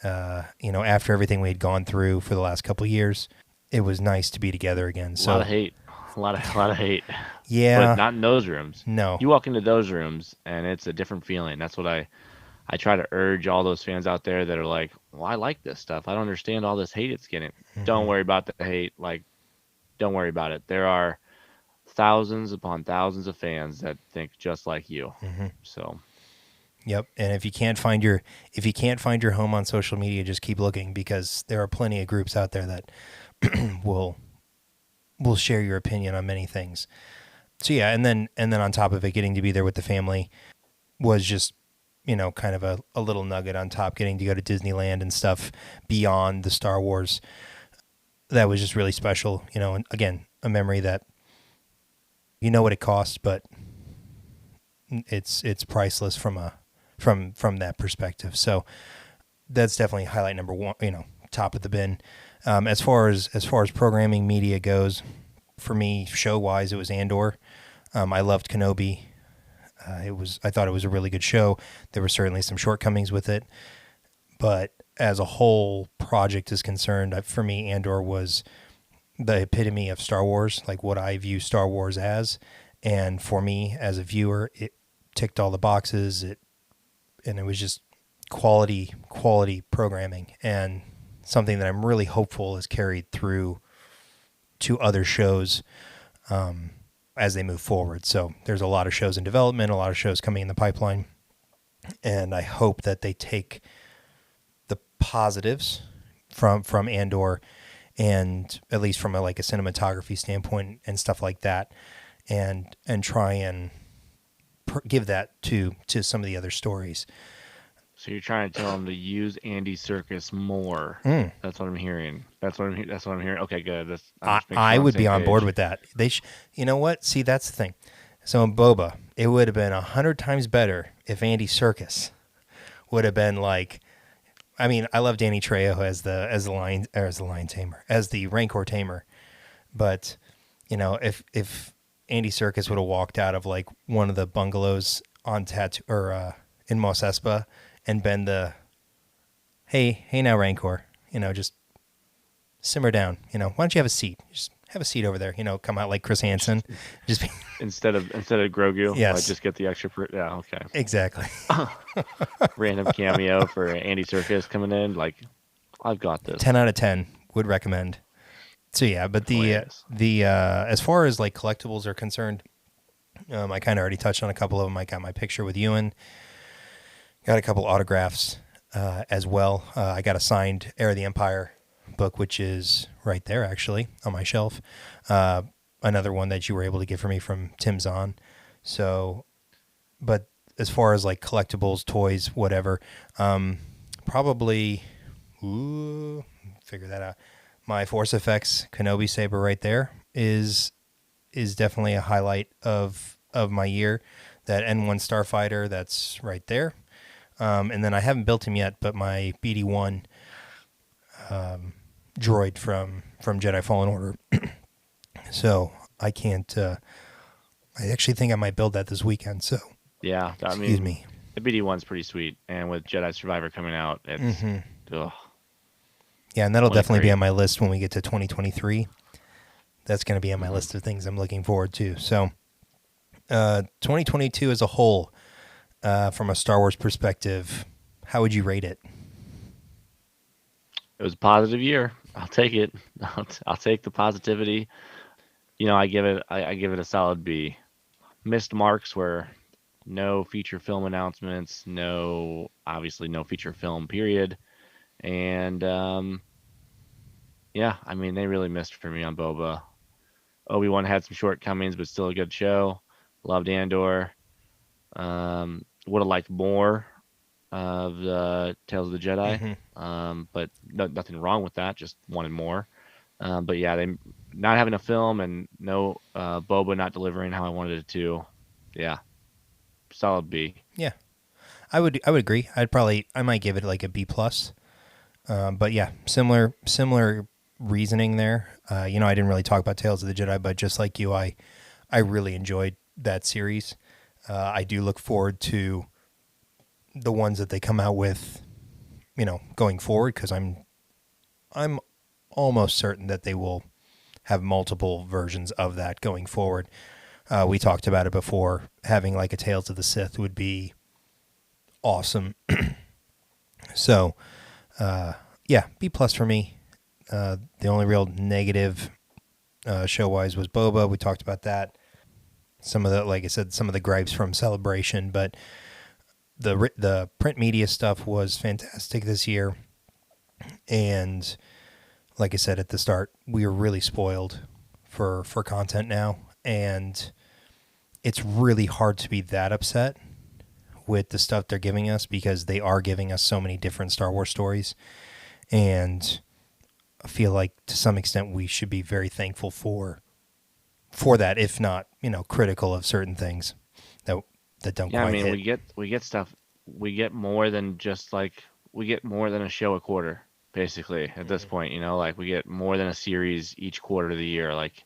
After everything we had gone through for the last couple of years, it was nice to be together again. So a lot of hate. Yeah, but not in those rooms. No, you walk into those rooms and it's a different feeling. That's what I try to urge all those fans out there that are like, well, I like this stuff. I don't understand all this hate it's getting. Mm-hmm. Don't worry about the hate. Don't worry about it. There are thousands upon thousands of fans that think just like you. Mm-hmm. So, yep. And if you can't find your home on social media, just keep looking, because there are plenty of groups out there that will share your opinion on many things. So yeah, and then on top of it, getting to be there with the family was just, kind of a little nugget on top, getting to go to Disneyland and stuff beyond the Star Wars. That was just really special, and again, a memory that what it costs, but it's priceless from that perspective. So that's definitely highlight number one, top of the bin. As far as programming media goes, for me, show wise, it was Andor. I loved Kenobi. I thought it was a really good show. There were certainly some shortcomings with it, but as a whole project is concerned, for me, Andor was the epitome of Star Wars, like what I view Star Wars as. And for me as a viewer, it ticked all the boxes. And it was just quality programming, and something that I'm really hopeful is carried through to other shows as they move forward. So there's a lot of shows in development, a lot of shows coming in the pipeline, and I hope that they take the positives from Andor, and at least from a cinematography standpoint and stuff like that, and try and give that to some of the other stories. So you're trying to tell him to use Andy Serkis more. That's what I'm hearing. That's what I'm hearing. Okay, good. I'm just making sure I we're on the would be same on board page. with that. You know what? See, that's the thing. So in Boba, it would have been 100 times better if Andy Serkis would have been like. I mean, I love Danny Trejo as the lion tamer, as the Rancor tamer, but if Andy Serkis would have walked out of like one of the bungalows on Tattoo or in Mos Espa and been the hey now Rancor, just simmer down, why don't you have a seat? Just have a seat over there, come out like Chris Hansen. Just be, Instead of Grogu, Yes. just get the extra. Yeah, okay. exactly. Random cameo for Andy Serkis coming in. Like, I've got this. 10 out of 10 would recommend. So yeah, but Hilarious. the as far as like collectibles are concerned, I kind of already touched on a couple of them. I got my picture with Ewan, got a couple autographs as well. I got a signed Heir of the Empire book, which is right there actually on my shelf. Another one that you were able to get for me from Tim Zahn. So, but as far as like collectibles, toys, whatever, probably, figure that out. My Force Effects Kenobi saber right there is definitely a highlight of my year. That N1 Starfighter that's right there, and then I haven't built him yet, but my BD1 droid from Jedi Fallen Order. So I can't. I actually think I might build that this weekend. So Yeah, I mean, excuse me. the BD1's pretty sweet, and with Jedi Survivor coming out, it's ugh. Yeah, and that'll definitely be 23. on my list when we get to 2023. That's going to be on my list of things I'm looking forward to. So, 2022 as a whole, from a Star Wars perspective, how would you rate it? It was a positive year. I'll take it. I'll take the positivity. I give it a solid B. Missed marks were no feature film announcements, obviously no feature film period, and yeah, I mean they really missed for me on Boba. Obi-Wan had some shortcomings, but still a good show. Loved Andor. Would have liked more of the Tales of the Jedi, but nothing wrong with that. Just wanted more. But yeah, they not having a film and no Boba not delivering how I wanted it to. Yeah, solid B. Yeah, I would agree. I might give it like a B plus. But yeah, similar reasoning there. I didn't really talk about Tales of the Jedi, but just like you, I really enjoyed that series. I do look forward to the ones that they come out with, going forward, because I'm almost certain that they will have multiple versions of that going forward. We talked about it before. Having like a Tales of the Sith would be awesome. So, yeah, B plus for me. The only real negative show wise was Boba. We talked about that. Some of the, like I said, some of the gripes from Celebration, but the print media stuff was fantastic this year. And like I said at the start, we are really spoiled for content now, and it's really hard to be that upset with the stuff they're giving us, because they are giving us so many different Star Wars stories. And I feel like to some extent we should be very thankful for that, if not, critical of certain things that don't Yeah, I quite mean hit. we get stuff. We get more than a show a quarter, basically at this point. Like we get more than a series each quarter of the year. Like,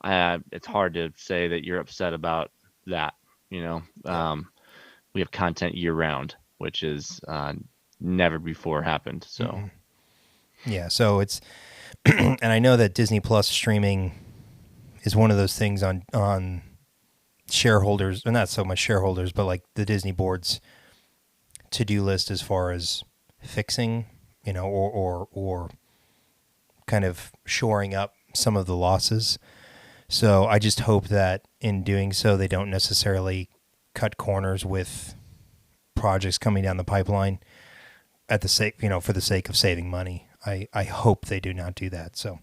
it's hard to say that you're upset about that. We have content year round, which is never before happened. So Yeah, so it's and I know that Disney Plus streaming is one of those things on shareholders, or not so much shareholders, but like the Disney board's to-do list as far as fixing, or kind of shoring up some of the losses. So I just hope that in doing so, they don't necessarily cut corners with projects coming down the pipeline at the sake, for the sake of saving money. I hope they do not do that. So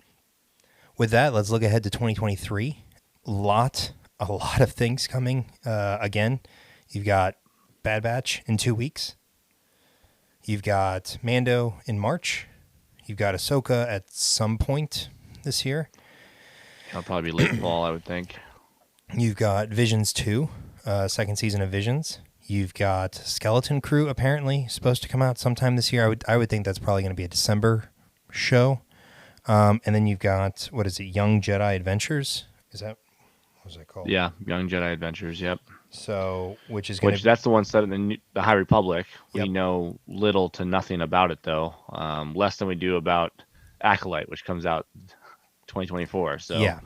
with that, let's look ahead to 2023. A lot of things coming. Again, you've got Bad Batch in 2 weeks. You've got Mando in March. You've got Ahsoka at some point this year. It'll probably be late fall, I would think. You've got Visions 2, second season of Visions. You've got Skeleton Crew apparently supposed to come out sometime this year. I would think that's probably going to be a December show. And then you've got, what is it, Young Jedi Adventures? Is that, what was that called? Yeah, Young Jedi Adventures. Yep. So, which is going to that's the one set in the High Republic. Yep. We know little to nothing about it though, less than we do about Acolyte, which comes out 2024. So yeah.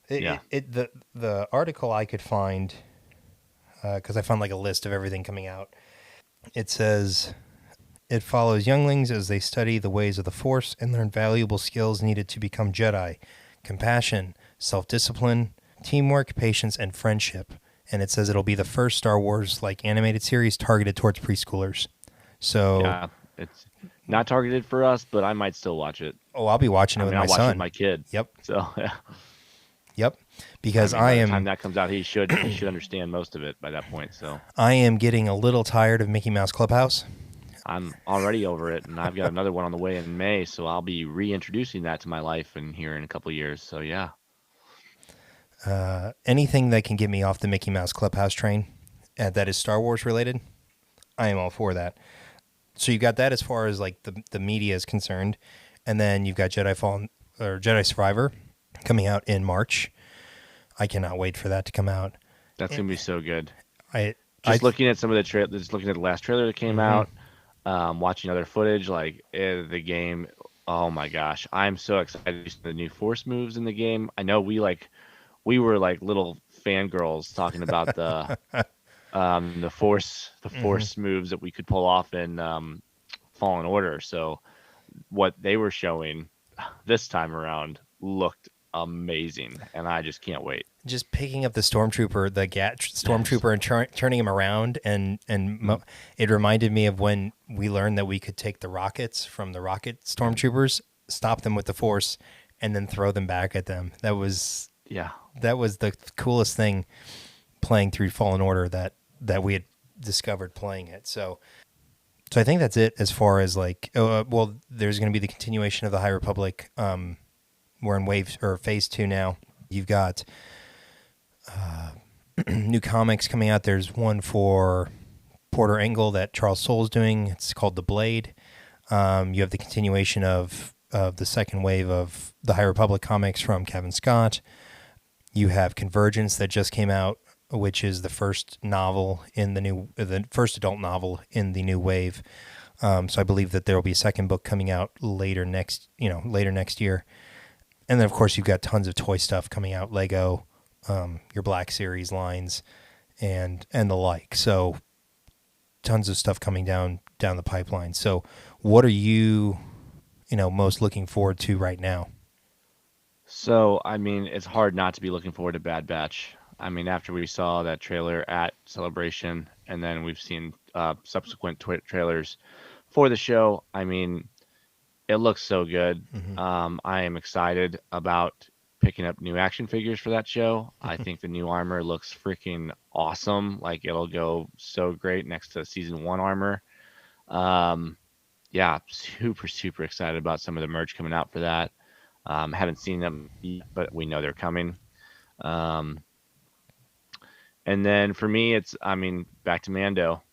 Yeah. The article I could find, because I found like a list of everything coming out. It says it follows younglings as they study the ways of the Force and learn valuable skills needed to become Jedi: compassion, self-discipline, teamwork, patience, and friendship. And it says it'll be the first Star Wars like animated series targeted towards preschoolers. So yeah, it's not targeted for us, but I might still watch it. Oh, I'll be watching it with my I'll watch it son. with my kid. Yep. So yeah. Yep. Because by the time that comes out, he should understand most of it by that point. So I am getting a little tired of Mickey Mouse Clubhouse. I'm already over it, and I've got another one on the way in May, so I'll be reintroducing that to my life here in a couple of years. So yeah. Anything that can get me off the Mickey Mouse Clubhouse train that is Star Wars related, I am all for that. So you've got that as far as like the media is concerned, and then you've got Jedi Survivor coming out in March. I cannot wait for that to come out. That's gonna be so good. Looking at some of the just looking at the last trailer that came out, watching other footage like the game. Oh my gosh, I'm so excited to see the new Force moves in the game. I know we were like little fangirls talking about the Force moves that we could pull off in Fallen Order. So what they were showing this time around looked amazing, and I just can't wait. Just picking up the stormtrooper, stormtrooper, and turning him around, it reminded me of when we learned that we could take the rockets from the rocket stormtroopers, stop them with the Force, and then throw them back at them. That was the coolest thing playing through Fallen Order that we had discovered playing it. So I think that's it as far as like, there's going to be the continuation of the High Republic. We're in phase 2 now. You've got new comics coming out. There's one for Porter Engle that Charles Soule's doing. It's called The Blade. You have the continuation of the second wave of the High Republic comics from Kevin Scott. You have Convergence that just came out, which is the first novel in the first adult novel in the new wave. So I believe that there will be a second book coming out later next year. And then of course you've got tons of toy stuff coming out, Lego, your Black Series lines, and the like. So tons of stuff coming down the pipeline. So what are you most looking forward to right now? So I mean, it's hard not to be looking forward to Bad Batch. I mean, after we saw that trailer at Celebration, and then we've seen subsequent trailers for the show, I mean, it looks so good. Mm-hmm. I am excited about picking up new action figures for that show. I think the new armor looks freaking awesome. Like, it'll go so great next to season 1 armor. Yeah, super, super excited about some of the merch coming out for that. Haven't seen them yet, but we know they're coming. And then for me, back to Mando.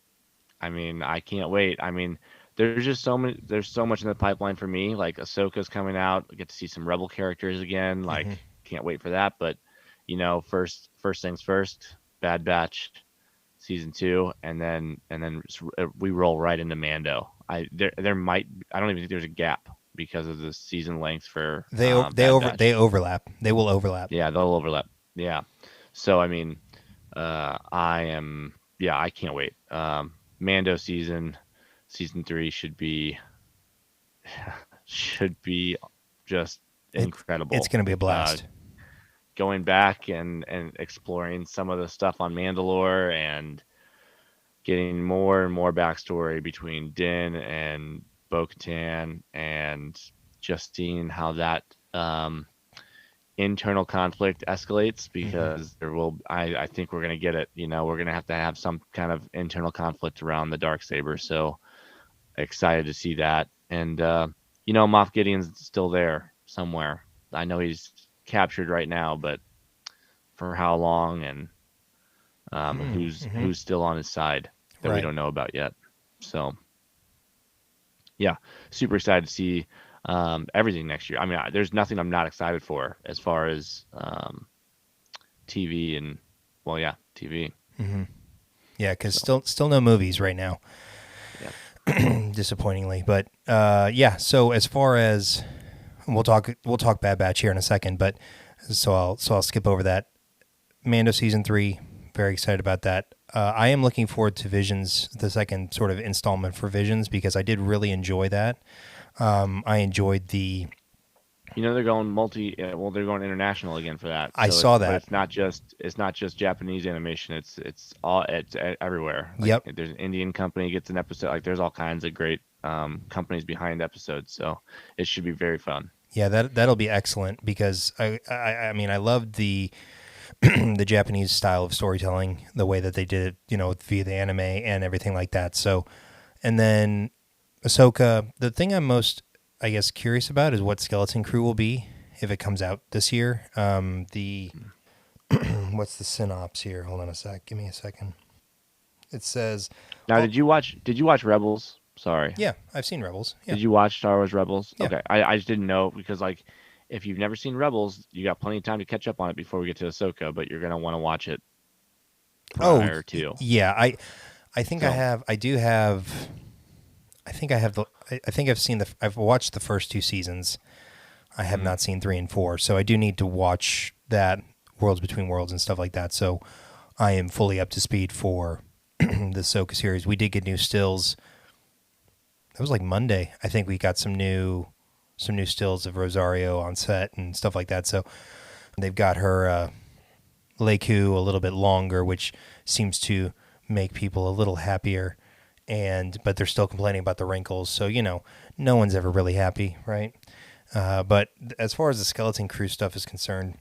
I mean, I can't wait. I mean, there's so much in the pipeline for me. Like, Ahsoka's coming out. I get to see some Rebel characters again. Like, can't wait for that. But, first things first, Bad Batch season 2, and then we roll right into Mando. I don't even think there's a gap because of the season length for they overlap. They will overlap. Yeah, they'll overlap. Yeah. So I mean, I can't wait. Mando season 3 should be just incredible. It's going to be a blast. Going back and exploring some of the stuff on Mandalore and getting more and more backstory between Din and Bo-Katan, and just seeing how that internal conflict escalates, because there will. I think we're gonna get it. We're gonna have to have some kind of internal conflict around the Darksaber. So excited to see that. And Moff Gideon's still there somewhere. I know he's captured right now, but for how long, and who's still on his side that we don't know about yet. So yeah, super excited to see everything next year. I mean, there's nothing I'm not excited for as far as TV and TV. Yeah, because still no movies right now. Yeah. Disappointingly, but so as far as we'll talk Bad Batch here in a second, but so I'll skip over that. Mando season 3, very excited about that. I am looking forward to Visions, the second sort of installment for Visions, because I did really enjoy that. I enjoyed the. They're going they're going international again for that. I saw that. But it's not just Japanese animation. It's everywhere. Yep. There's an Indian company gets an episode. Like, there's all kinds of great companies behind episodes. So it should be very fun. Yeah, that'll be excellent, because I mean, I loved the the Japanese style of storytelling, the way that they did it, via the anime and everything like that. So, and then Ahsoka, the thing I'm most, I guess, curious about is what Skeleton Crew will be if it comes out this year. What's the synopsis here? Hold on a sec. Give me a second. It says. Now, did you watch Rebels? Sorry. Yeah, I've seen Rebels. Yeah. Did you watch Star Wars Rebels? Yeah. Okay. I just didn't know, because if you've never seen Rebels, you got plenty of time to catch up on it before we get to Ahsoka, but you're gonna want to watch it prior to. Yeah, I think I have. I do have. I think I have I think I've watched the first 2 seasons. I have not seen 3 and 4, so I do need to watch that, Worlds Between Worlds and stuff like that. So I am fully up to speed for the Ahsoka series. We did get new stills. It was like Monday. I think we got some new stills of Rosario on set and stuff like that. So they've got her Leiku a little bit longer, which seems to make people a little happier. But they're still complaining about the wrinkles. So, no one's ever really happy, right? But as far as the Skeleton Crew stuff is concerned,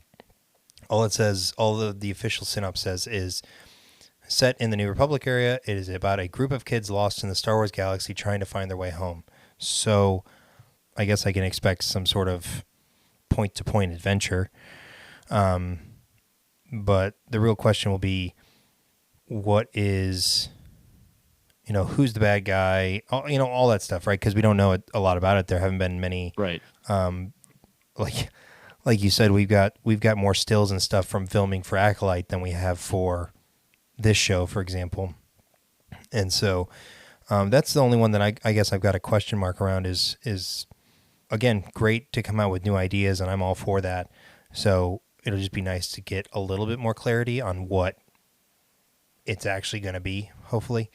all the official synopsis says is, set in the New Republic area, it is about a group of kids lost in the Star Wars galaxy trying to find their way home. So I guess I can expect some sort of point-to-point adventure. But the real question will be, what is... who's the bad guy? All that stuff, right? Because we don't know a lot about it. There haven't been many, right? Like you said, we've got more stills and stuff from filming for Acolyte than we have for this show, for example. And so that's the only one that I guess I've got a question mark around. Is again, great to come out with new ideas, and I'm all for that. So it'll just be nice to get a little bit more clarity on what it's actually going to be, hopefully.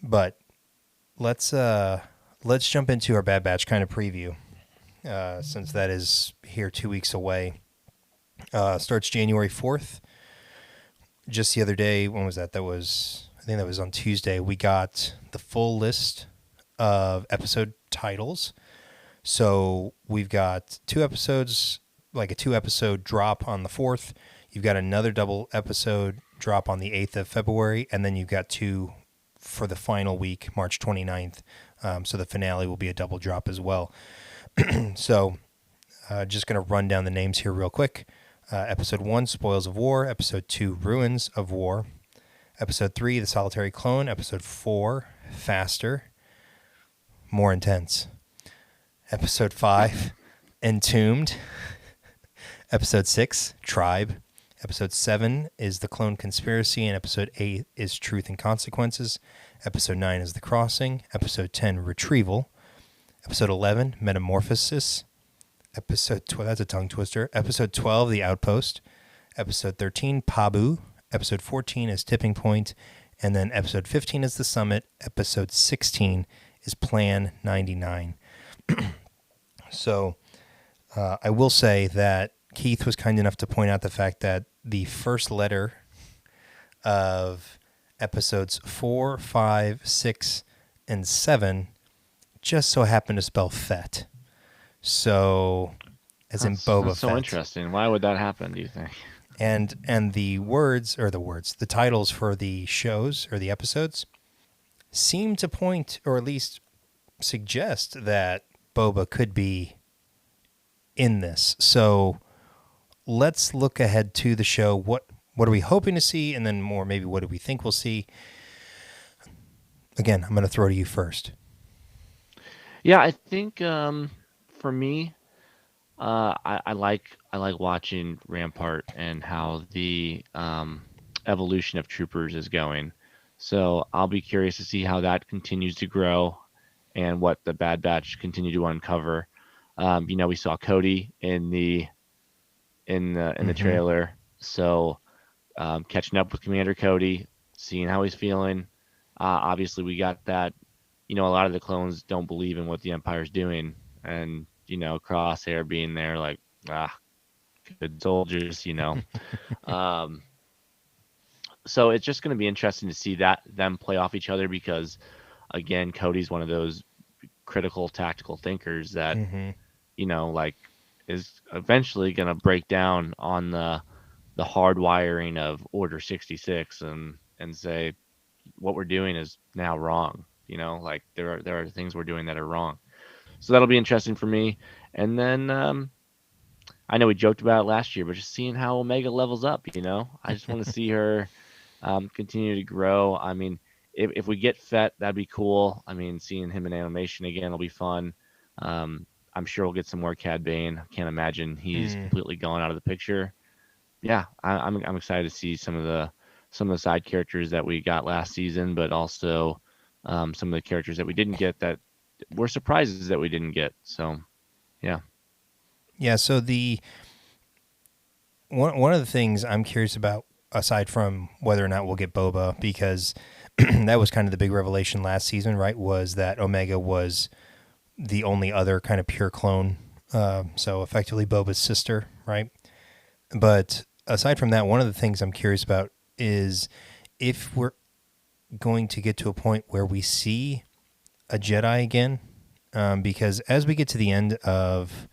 But let's jump into our Bad Batch kind of preview, since that is here 2 weeks away. Starts January 4th. Just the other day, when was that? I think that was on Tuesday. We got the full list of episode titles. So we've got 2 episodes, like a 2-episode drop on the 4th. You've got another double episode drop on the 8th of February, and then you've got 2 for the final week, March 29th. So the finale will be a double drop as well. So just going to run down the names here real quick. Episode 1, Spoils of War. Episode 2, Ruins of War. Episode 3, The Solitary Clone. Episode 4, Faster. More intense. Episode 5, Entombed. Episode 6, Tribe. Episode 7 is The Clone Conspiracy, and Episode 8 is Truth and Consequences. Episode 9 is The Crossing. Episode 10, Retrieval. Episode 11, Metamorphosis. Episode 12, that's a tongue twister. Episode 12, The Outpost. Episode 13, Pabu. Episode 14 is Tipping Point. And then Episode 15 is The Summit. Episode 16 is Plan 99. So I will say that Keith was kind enough to point out the fact that the first letter of episodes 4, 5, 6, and 7 just so happened to spell Fett. So as in Boba That's so Fett. interesting. Why would that happen, do you think? And the titles for the shows or the episodes seem to point, or at least suggest, that Boba could be in this. So let's look ahead to the show. What are we hoping to see? And then more, maybe what do we think we'll see? Again, I'm going to throw to you first. Yeah, I think for me, I like watching Rampart and how the evolution of troopers is going. So I'll be curious to see how that continues to grow and what the Bad Batch continue to uncover. We saw Cody in the trailer, so catching up with Commander Cody, seeing how he's feeling. Obviously, we got that. A lot of the clones don't believe in what the Empire's doing, and Crosshair being there, like, good soldiers, um, so it's just going to be interesting to see them play off each other because, again, Cody's one of those critical tactical thinkers that, like, is eventually going to break down on the hard wiring of Order 66 and say what we're doing is now wrong. Like there are things we're doing that are wrong. So that'll be interesting for me. And then I know we joked about it last year, but just seeing how Omega levels up, I just want to see her continue to grow. I mean, if we get Fett, that'd be cool. I mean, seeing him in animation again will be fun. I'm sure we'll get some more Cad Bane. I can't imagine he's completely gone out of the picture. Yeah, I'm excited to see some of the side characters that we got last season, but also some of the characters that we didn't get that were surprises that we didn't get. So, yeah. Yeah, so the one of the things I'm curious about, aside from whether or not we'll get Boba, because that was kind of the big revelation last season, right, was that Omega was the only other kind of pure clone, so effectively Boba's sister, right? But aside from that, one of the things I'm curious about is if we're going to get to a point where we see a Jedi again, because as we get to the end of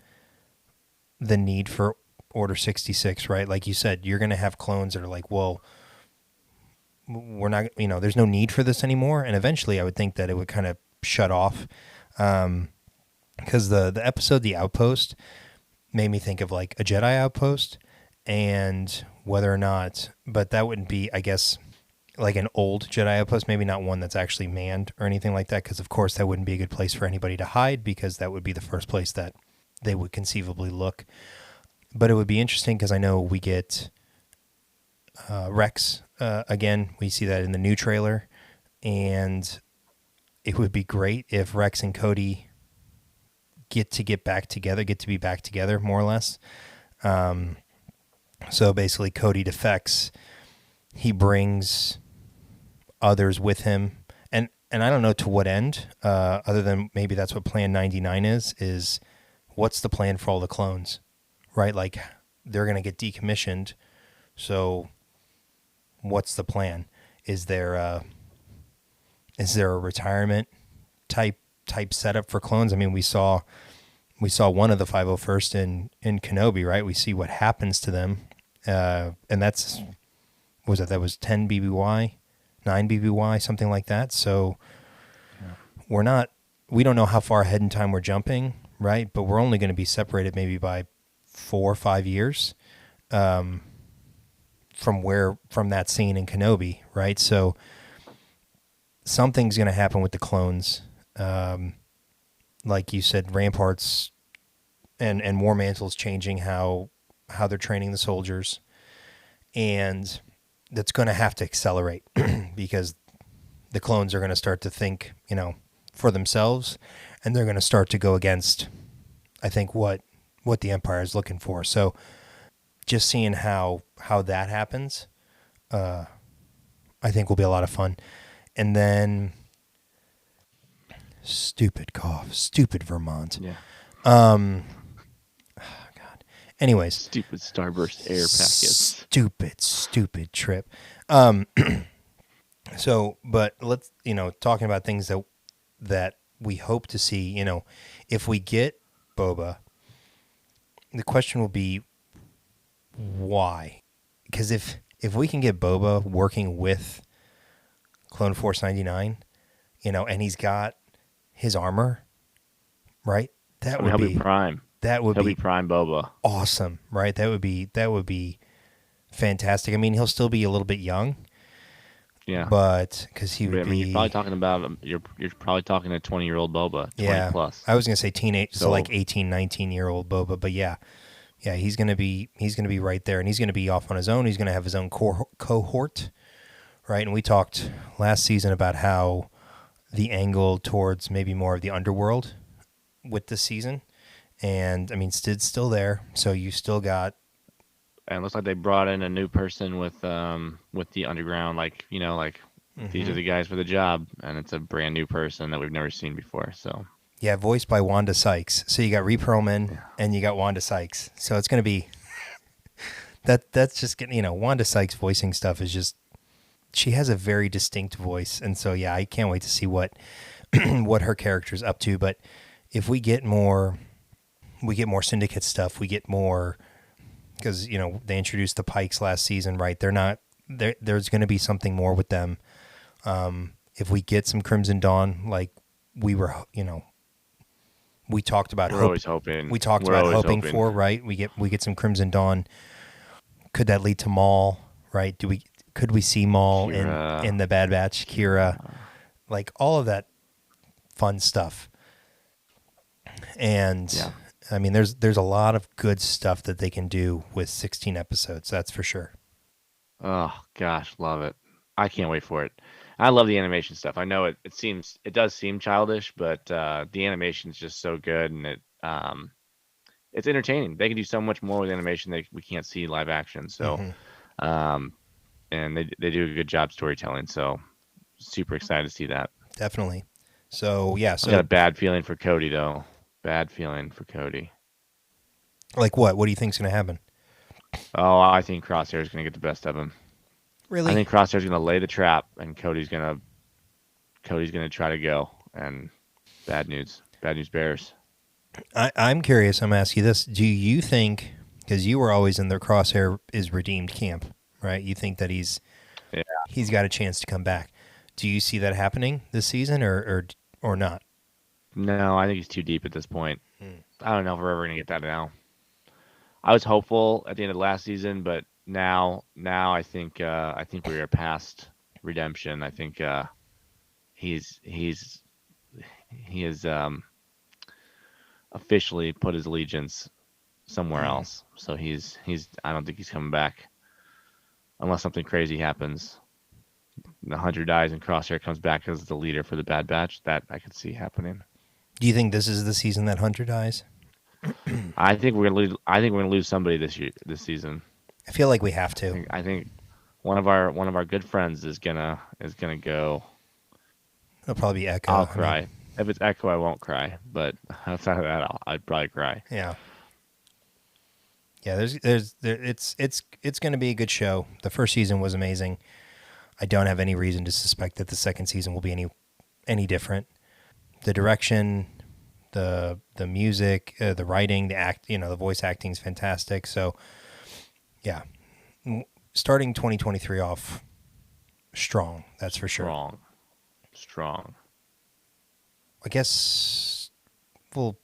the need for Order 66, right? Like you said, you're going to have clones that are like, well, we're not, there's no need for this anymore. And eventually I would think that it would kind of shut off. Because the episode, The Outpost, made me think of like a Jedi outpost, and whether or not, but that wouldn't be, I guess, like an old Jedi outpost, maybe not one that's actually manned or anything like that, because of course that wouldn't be a good place for anybody to hide, because that would be the first place that they would conceivably look. But it would be interesting because I know we get Rex again. We see that in the new trailer, and it would be great if Rex and Cody get to be back together, more or less. So basically, Cody defects. He brings others with him, and I don't know to what end, other than maybe that's what Plan 99 is what's the plan for all the clones, right? Like, they're going to get decommissioned, so what's the plan? Is there a retirement type setup for clones? I mean, we saw one of the 501st in Kenobi, right? We see what happens to them, and that was 10 BBY, 9 BBY, something like that. So we don't know how far ahead in time we're jumping, right? But we're only going to be separated maybe by 4 or 5 years from that scene in Kenobi, right? So something's going to happen with the clones. Like you said, Rampart's and War Mantle's changing how they're training the soldiers, and that's going to have to accelerate because the clones are going to start to think, for themselves, and they're going to start to go against, I think, what the Empire is looking for. So just seeing how that happens, I think will be a lot of fun. And then stupid Vermont. Yeah. God. Anyways, Stupid Starburst air packets. Stupid trip. So, but let's, talking about things that we hope to see, if we get Boba, the question will be why? Because if we can get Boba working with Clone Force 99, and he's got his armor, right? That I mean, would he'll be be prime. that would He'll be be prime Boba. awesome, right? That would be fantastic. I mean, he'll still be a little bit young, Yeah. but because he would I mean, be, you're probably talking about you're probably talking a 20-year-old Boba, 20 yeah. plus. I was gonna say teenage, so So- like 18, 19-year-old Boba, but yeah, he's gonna be right there, and he's gonna be off on his own. He's gonna have his own cohort, right? And we talked last season about how the angle towards maybe more of the underworld with this season, and I mean, Stid's still there, so you still got. And it looks like they brought in a new person with the underground, like these are the guys for the job, and it's a brand new person that we've never seen before. So Yeah, voiced by Wanda Sykes. So you got Ree Perlman and you got Wanda Sykes. So it's going to be that's just getting, Wanda Sykes voicing stuff is just, she has a very distinct voice. And so, yeah, I can't wait to see what what her character's up to. But if we get more Syndicate stuff, we get more, because, they introduced the Pikes last season, right? There's going to be something more with them. If we get some Crimson Dawn, like we were, we talked about we're always hoping. We talked We're about always hoping for, right? We get some Crimson Dawn. Could that lead to Maul, right? Could we see Maul Kira. in the Bad Batch, Kira, like all of that fun stuff. And Yeah. I mean, there's a lot of good stuff that they can do with 16 episodes. That's for sure. Oh gosh, love it! I can't wait for it. I love the animation stuff. I know it does seem childish, but the animation is just so good, and it's entertaining. They can do so much more with animation that we can't see live action. So, and they do a good job storytelling. So, super excited to see that. Definitely. So yeah. I got a bad feeling for Cody though. Bad feeling for Cody. Like what? What do you think's going to happen? Oh, I think Crosshair is going to get the best of him. Really? I think Crosshair's going to lay the trap, and Cody's going to try to go. And bad news bears. I'm curious. I'm asking you this: do you think, because you were always in the Crosshair is redeemed camp, right? You think that he's got a chance to come back. Do you see that happening this season, or not? No, I think he's too deep at this point. I don't know if we're ever going to get that now. I was hopeful at the end of last season, but now I think we are past redemption. I think he has officially put his allegiance somewhere else. So he's I don't think he's coming back unless something crazy happens. The Hunter dies and Crosshair comes back as the leader for the Bad Batch. That I could see happening. Do you think this is the season that Hunter dies? I think we're gonna lose somebody this season. I feel like we have to. I think one of our good friends is gonna go. It'll probably be Echo. I'll cry. If it's Echo, I won't cry. But outside of that, I'd probably cry. Yeah. Yeah. It's going to be a good show. The first season was amazing. I don't have any reason to suspect that the second season will be any different. The direction, the music, the writing, the voice acting is fantastic. So, yeah, starting 2023 off strong. That's for sure. Strong. I guess we'll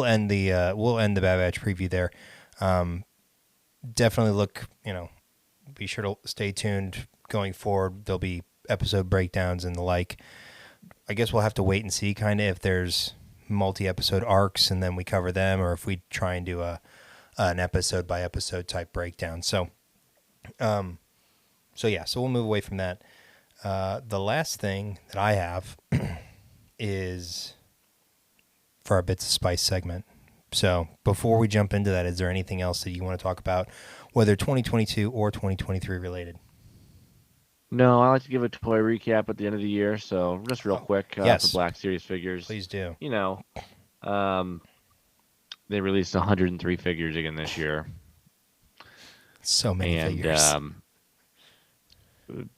end the Bad Batch preview there. Definitely look, be sure to stay tuned going forward. There'll be episode breakdowns and the like. I guess we'll have to wait and see kind of if there's multi-episode arcs and then we cover them, or if we try and do an episode by episode type breakdown. So we'll move away from that. The last thing that I have is for our Bits of Spice segment. So before we jump into that, is there anything else that you want to talk about, whether 2022 or 2023 related? No, I like to give a toy recap at the end of the year. So just real quick for Black Series figures. Please do. They released 103 figures again this year. So many figures.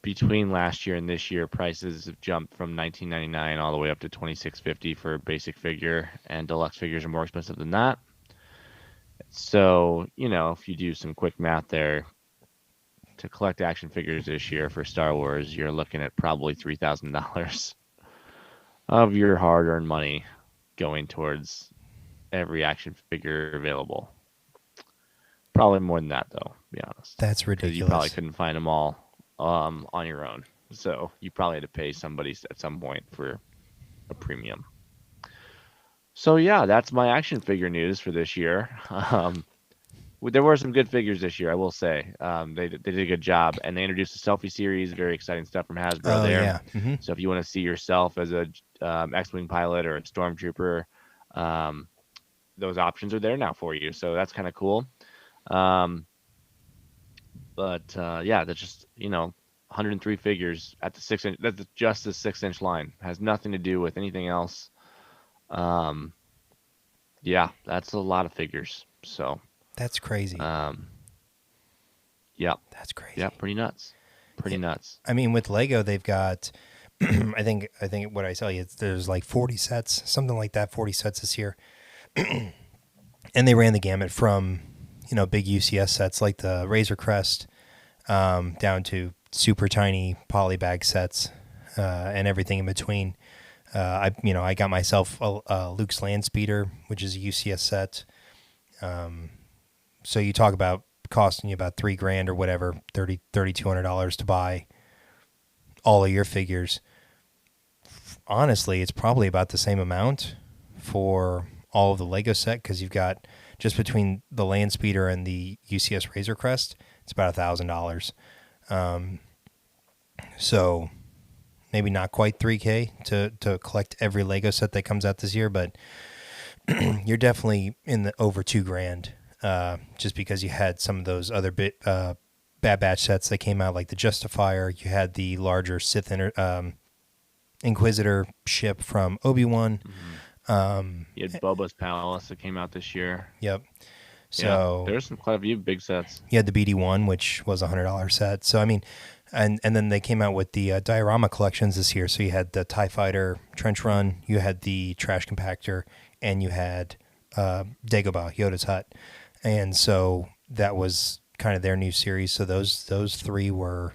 Between last year and this year, prices have jumped from $19.99 all the way up to $26.50 for a basic figure, and deluxe figures are more expensive than that. So, if you do some quick math there, to collect action figures this year for Star Wars, you're looking at probably $3,000 of your hard-earned money going towards every action figure available. Probably more than that, though, to be honest. That's Because you probably ridiculous. couldn't find them all on your own. So you probably had to pay somebody at some point for a premium. So yeah, that's my action figure news for this year. There were some good figures this year, I will say. They did a good job, and they introduced a selfie series. Very exciting stuff from Hasbro Oh there. yeah. Hmm. So if you want to see yourself as a X-wing pilot or a stormtrooper, um, those options are there now for you. So that's kind of cool. Um, but yeah, that's just 103 figures at the 6 inch. That's just the 6 inch line. Has nothing to do with anything else. Um, yeah, that's a lot of figures. So That's crazy. um, yeah, That's crazy. yeah, pretty nuts. Pretty Yeah. nuts. I mean, with Lego, they've got. I think what I tell you, there's like 40 sets, something like that, 40 sets this year, and they ran the gamut from big UCS sets like the Razor Crest, down to super tiny polybag sets, and everything in between. I got myself a Luke's Land Speeder, which is a UCS set. So you talk about costing you about $3,000 or whatever, $3,200 to buy all of your figures. Honestly, it's probably about the same amount for all of the Lego set, because you've got, just between the Land Speeder and the UCS Razor Crest, it's about $1,000. So maybe not quite $3,000 to collect every Lego set that comes out this year, but you're definitely in the over $2,000, just because you had some of those other Bad Batch sets that came out, like the Justifier. You had the larger Sith Inquisitor ship from Obi-Wan. You had Boba's Palace that came out this year. Yep. Yeah, So there's quite a few big sets. you had the BD-1, which was a $100 set. So I mean, and then they came out with the diorama collections this year. So you had the TIE Fighter Trench Run, you had the Trash Compactor, and you had Dagobah, Yoda's hut. And so that was kind of their new series. So those three were,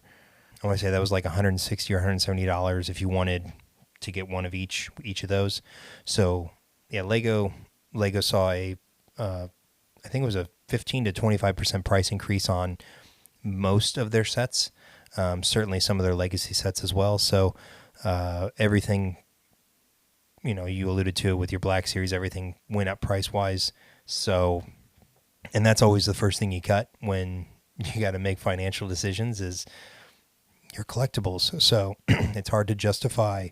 I want to say that was like $160 or $170 if you wanted to get one of each of those. So yeah, Lego saw I think it was a 15 to 25% price increase on most of their sets. Certainly some of their legacy sets as well. So everything, you alluded to it with your Black Series, everything went up price wise. So, and that's always the first thing you cut when you got to make financial decisions, is your collectibles. So it's hard to justify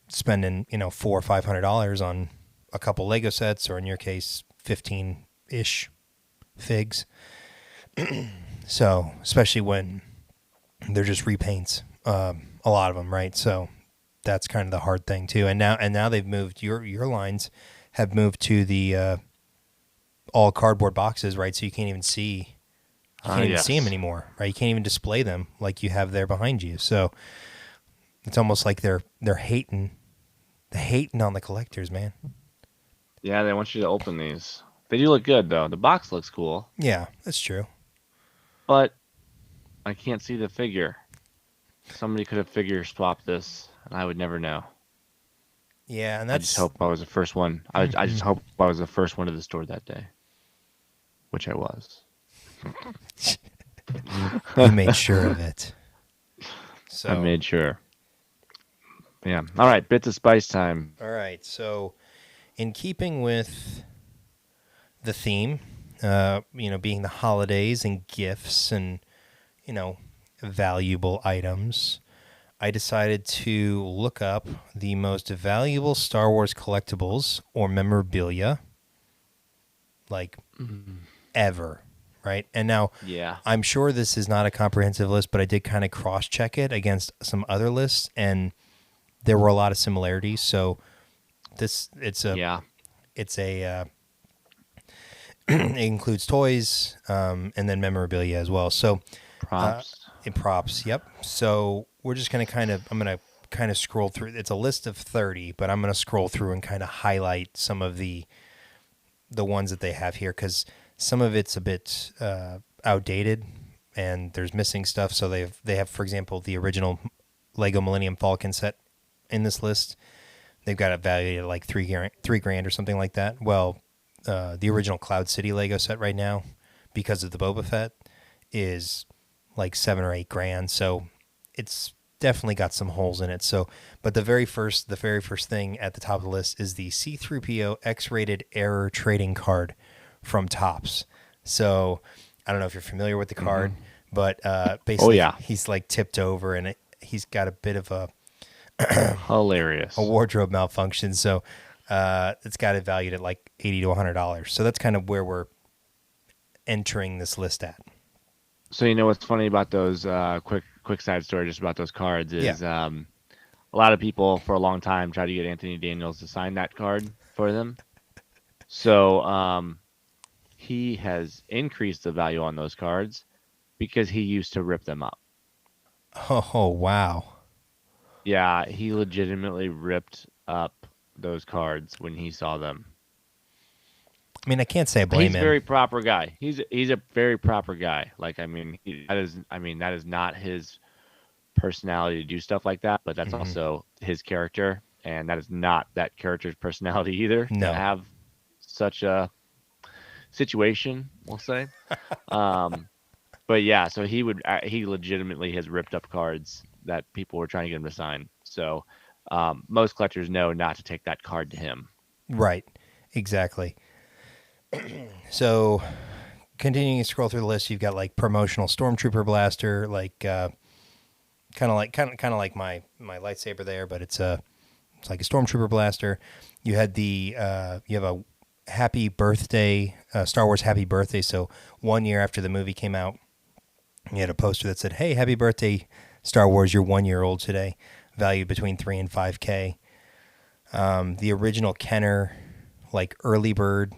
spending, $400 or $500 on a couple Lego sets, or in your case, 15-ish figs. So, especially when they're just repaints, a lot of them, right? So that's kind of the hard thing too. And now they've moved, your lines have moved to the all cardboard boxes, right? So you can't even see them anymore, right? You can't even display them like you have there behind you. So it's almost like they're hating on the collectors, man. Yeah, they want you to open these. They do look good though. The box looks cool, Yeah, that's true. but I can't see the figure. Somebody could have figure swapped this, and I would never know. Yeah, and I that's just hope I was the first one. I just hope I was the first one to the store that day, which I was. you made sure of it. So I made sure. Yeah. All right, bits of spice time. all right. So in keeping with the theme, being the holidays and gifts and valuable items, I decided to look up the most valuable Star Wars collectibles or memorabilia, like ever, right? And now, Yeah. I'm sure this is not a comprehensive list, but I did kind of cross-check it against some other lists, and there were a lot of similarities. So it's a it includes toys, and then memorabilia as well. So Props. props, yep. So we're just going to I'm going to kind of scroll through. It's a list of 30, but I'm going to scroll through and kind of highlight some of the the ones that they have here, because some of it's a bit outdated and there's missing stuff. So they have, for example, the original Lego Millennium Falcon set in this list. They've got it valued at like $3,000 or something like that. Well, the original Cloud City Lego set right now, because of the Boba Fett, is like $7,000 or $8,000. So it's definitely got some holes in it. So, but the very first thing at the top of the list is the C-3PO X-rated error trading card from Topps. So I don't know if you're familiar with the card, but basically he's like tipped over and he's got a bit of a hilarious wardrobe malfunction. So it's got it valued at like $80 to $100. So that's kind of where we're entering this list at. So you know what's funny about those quick side story just about those cards is a lot of people for a long time tried to get Anthony Daniels to sign that card for them. So he has increased the value on those cards because he used to rip them up. Oh wow. Yeah, he legitimately ripped up those cards when he saw them. I mean, I can't say I blame him. He's a very proper guy. He's a very proper guy. Like, I mean, that is not his personality to do stuff like that, but that's also his character, and that is not that character's personality either. No. To have such a situation, we'll say. But yeah, so he legitimately has ripped up cards that people were trying to get him to sign. So most collectors know not to take that card to him. Right. Exactly. So, continuing to scroll through the list, you've got like promotional Stormtrooper blaster, like kind of like my lightsaber there, but it's like a Stormtrooper blaster. You had you have a Happy Birthday, Star Wars Happy Birthday. So 1 year after the movie came out, you had a poster that said, "Hey, Happy Birthday, Star Wars! You're 1 year old today." Valued between $3,000 and $5,000. The original Kenner, like early bird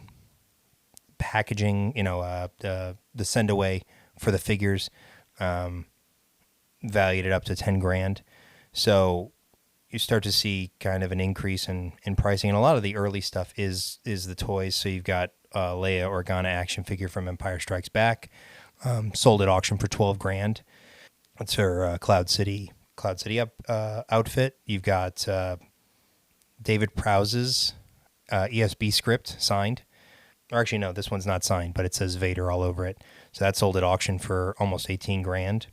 packaging, the send away for the figures, valued it up to $10,000. So you start to see kind of an increase in pricing, and a lot of the early stuff is the toys. So you've got Leia Organa action figure from Empire Strikes Back, sold at auction for $12,000. That's her Cloud City outfit. You've got David Prowse's ESB script signed. Or actually, no, this one's not signed, but it says Vader all over it. So that sold at auction for almost $18,000.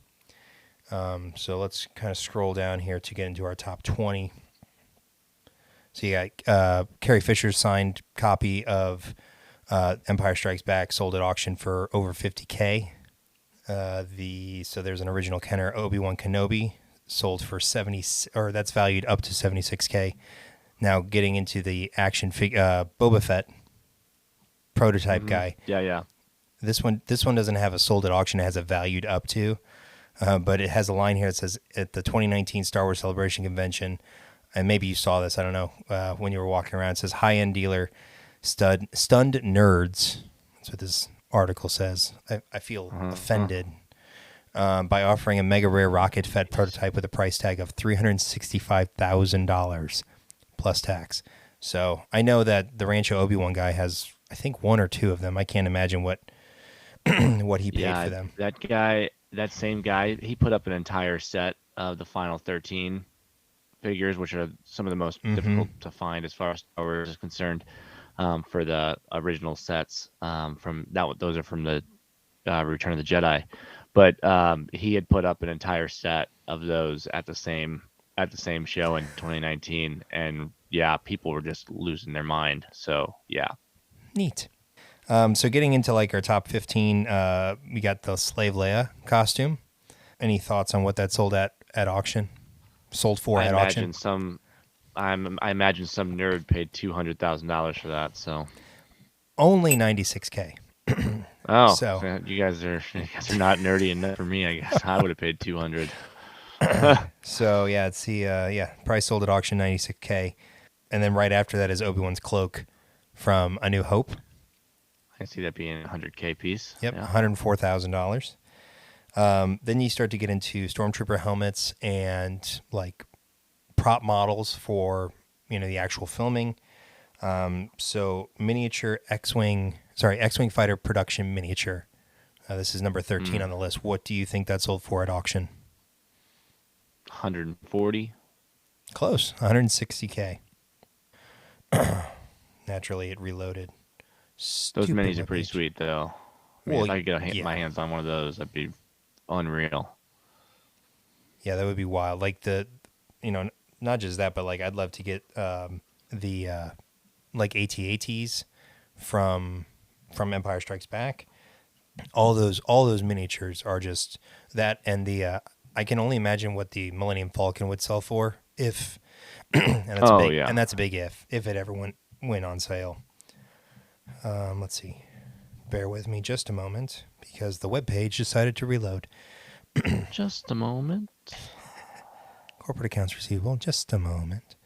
So let's kind of scroll down here to get into our top 20. So you got Carrie Fisher's signed copy of Empire Strikes Back, sold at auction for over $50,000. So there's an original Kenner Obi-Wan Kenobi, sold for that's valued up to $76,000. Now getting into the action Boba Fett prototype guy. Yeah. This one doesn't have a sold at auction. It has a valued up to, but it has a line here that says at the 2019 Star Wars Celebration Convention, and maybe you saw this, I don't know, when you were walking around. It says high-end dealer stunned nerds. That's what this article says. I feel offended by offering a mega rare Rocket Fett prototype with a price tag of $365,000 plus tax. So I know that the Rancho Obi-Wan guy has, I think, one or two of them. I can't imagine what he paid for them. That same guy, he put up an entire set of the final 13 figures, which are some of the most difficult to find as far as Star Wars is concerned, for the original sets. Those are from the Return of the Jedi, but he had put up an entire set of those at the same show in 2019, and yeah, people were just losing their mind. So yeah. Neat. So getting into like our top 15, we got the Slave Leia costume. Any thoughts on what that sold at auction? Sold for at auction? I imagine some nerd paid $200,000 for that. So only $96,000. Oh, so you guys are not nerdy enough for me. I guess I would have paid $200,000. So yeah, it's the price sold at auction $96,000, and then right after that is Obi-Wan's cloak from A New Hope. I can see that being a $100,000 piece. Yep, yeah. $104,000. Then you start to get into Stormtrooper helmets and like prop models for the actual filming. So miniature X-Wing fighter production miniature. This is number 13 on the list. What do you think that sold for at auction? 140. Close, 160K. Naturally, it reloaded. Those minis are web pretty page. sweet, though. I mean, Well, if I could get yeah. my hands on one of those, that'd be unreal. Yeah, that would be wild. Like not just that, but like I'd love to get the like AT-ATs from Empire Strikes Back. All those miniatures are just that, and the I can only imagine what the Millennium Falcon would sell for if, and that's a big, yeah. and that's a big if it ever went on sale. Let's see. Bear with me just a moment because the webpage decided to reload. Just a moment. Corporate accounts receivable. Just a moment.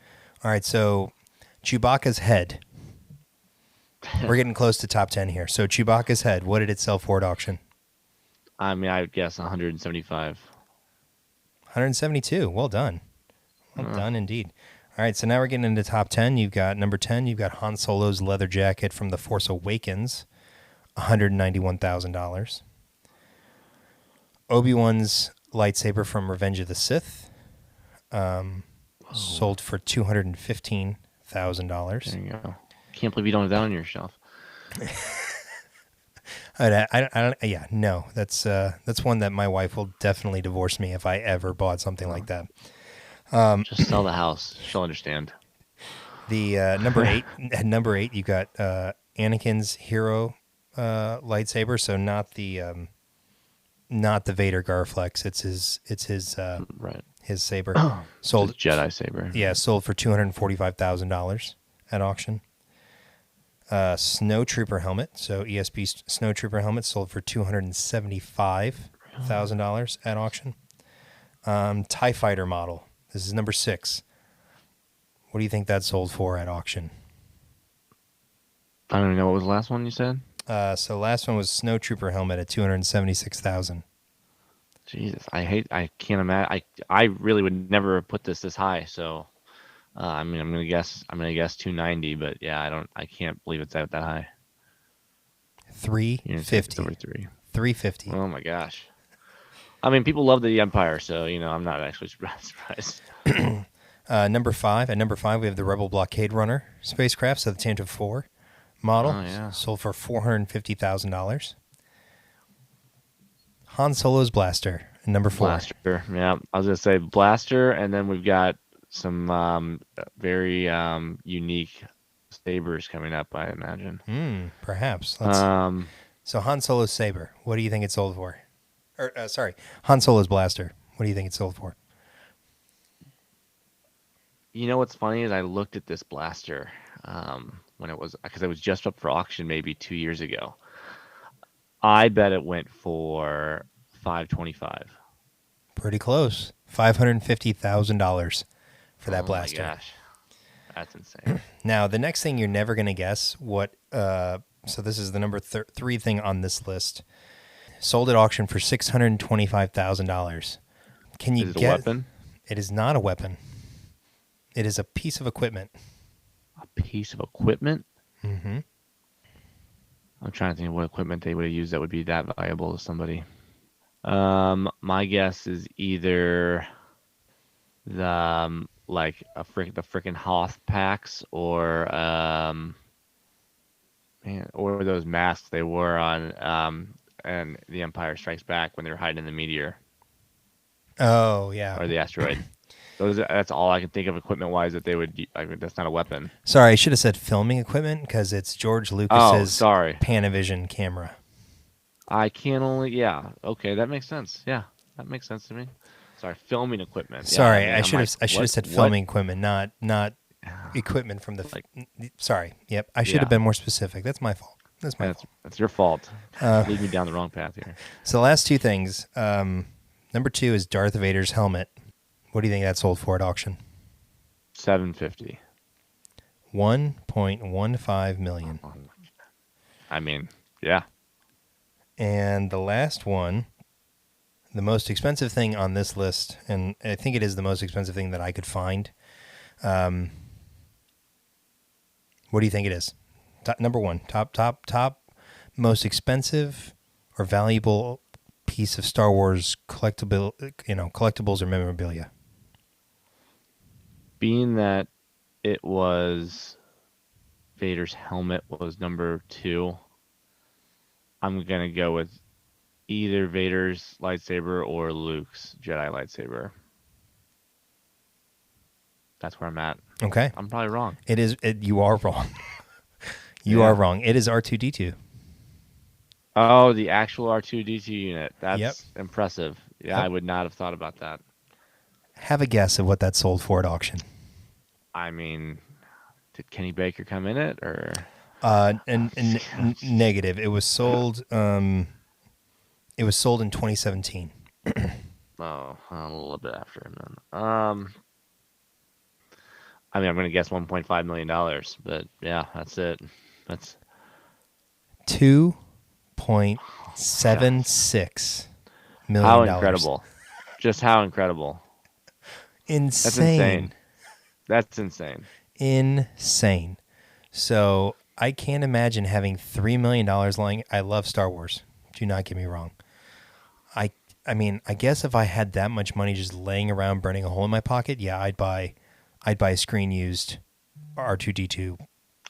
All right, so Chewbacca's head. We're getting close to top 10 here. So Chewbacca's head, what did it sell for at auction? I mean, I would guess 175. 172. Well done. Well done indeed. All right, so now we're getting into top 10. You've got number 10, you've got Han Solo's leather jacket from The Force Awakens, $191,000. Obi-Wan's lightsaber from Revenge of the Sith, sold for $215,000. There you go. Can't believe you don't have that on your shelf. Yeah, no, that's one that my wife will definitely divorce me if I ever bought something like that. Just sell the house. She'll understand. The number 8, at number 8, you got Anakin's hero lightsaber, so not the Vader Garflex. It's his Right. his saber. Sold His Jedi saber. Yeah, sold for $245,000 at auction. Snowtrooper helmet. So ESP Snowtrooper helmet sold for $275,000 at auction. TIE Fighter model. This is number 6. What do you think that sold for at auction? I don't even know what was the last one you said. So last one was Snowtrooper helmet at $276,000. Jesus, I can't imagine. I really would never have put this high. So, I mean, I'm gonna guess 290, but yeah, I can't believe it's that high. $350. Over 3. $350. Oh my gosh. I mean, people love the Empire, so I'm not actually surprised. Number 5. At number 5, we have the Rebel Blockade Runner spacecraft, so the Tantive 4 model. Oh, yeah. Sold for $450,000. Han Solo's blaster, at number 4. Blaster, yeah. I was gonna say blaster, and then we've got some very unique sabers coming up, I imagine. Perhaps. So Han Solo's saber, what do you think it sold for? Han Solo's blaster, what do you think it sold for? You know what's funny is I looked at this blaster when it was, because it was just up for auction maybe 2 years ago. I bet it went for $525. Pretty close. $550,000 for that blaster. Oh my gosh, that's insane. Now, the next thing you're never going to guess what. So this is the number 3 thing on this list. Sold at auction for $625,000. Can you Is it guess? a weapon? It is not a weapon. It is a piece of equipment. A piece of equipment? Mm-hmm. I'm trying to think of what equipment they would have used that would be that valuable to somebody. My guess is either the the freaking Hoth packs, or or those masks they wore on and The Empire Strikes Back when they were hiding in the meteor Oh, yeah. or the asteroid. That's all I can think of equipment-wise that they would. I mean, that's not a weapon. Sorry, I should have said filming equipment because it's George Lucas's sorry. Panavision camera. I can only. Yeah. Okay, that makes sense. Yeah, that makes sense to me. Sorry, filming equipment. Yeah, Sorry, mean, I should have said filming equipment, not equipment from the. Sorry. Yep, I should have been more specific. That's my fault. That's your fault. Lead me down the wrong path here. So the last 2 things. Number 2 is Darth Vader's helmet. What do you think that sold for at auction? $750. $1.15 million. I mean, yeah. And the last one, the most expensive thing on this list, and I think it is the most expensive thing that I could find, What do you think it is? Number one, top most expensive or valuable piece of Star Wars collectibles or memorabilia. Being that it was Vader's helmet was number 2, I'm gonna go with either Vader's lightsaber or Luke's Jedi lightsaber. That's where I'm at. Okay. I'm probably wrong. You are wrong. You are wrong. It is R2-D2. Oh, the actual R2-D2 unit. That's Yep. impressive. Yeah, Yep. I would not have thought about that. Have a guess of what that sold for at auction. I mean, did Kenny Baker come in it or? Negative. It was sold. It was sold in 2017. Oh, a little bit after him then. I mean, I'm going to guess $1.5 million, but yeah, that's it. That's $2.76 million. how incredible! Just how incredible! Insane. That's insane. Insane. So I can't imagine having $3 million lying. I love Star Wars. Do not get me wrong. I mean, I guess if I had that much money just laying around burning a hole in my pocket, yeah, I'd buy a screen used R2-D2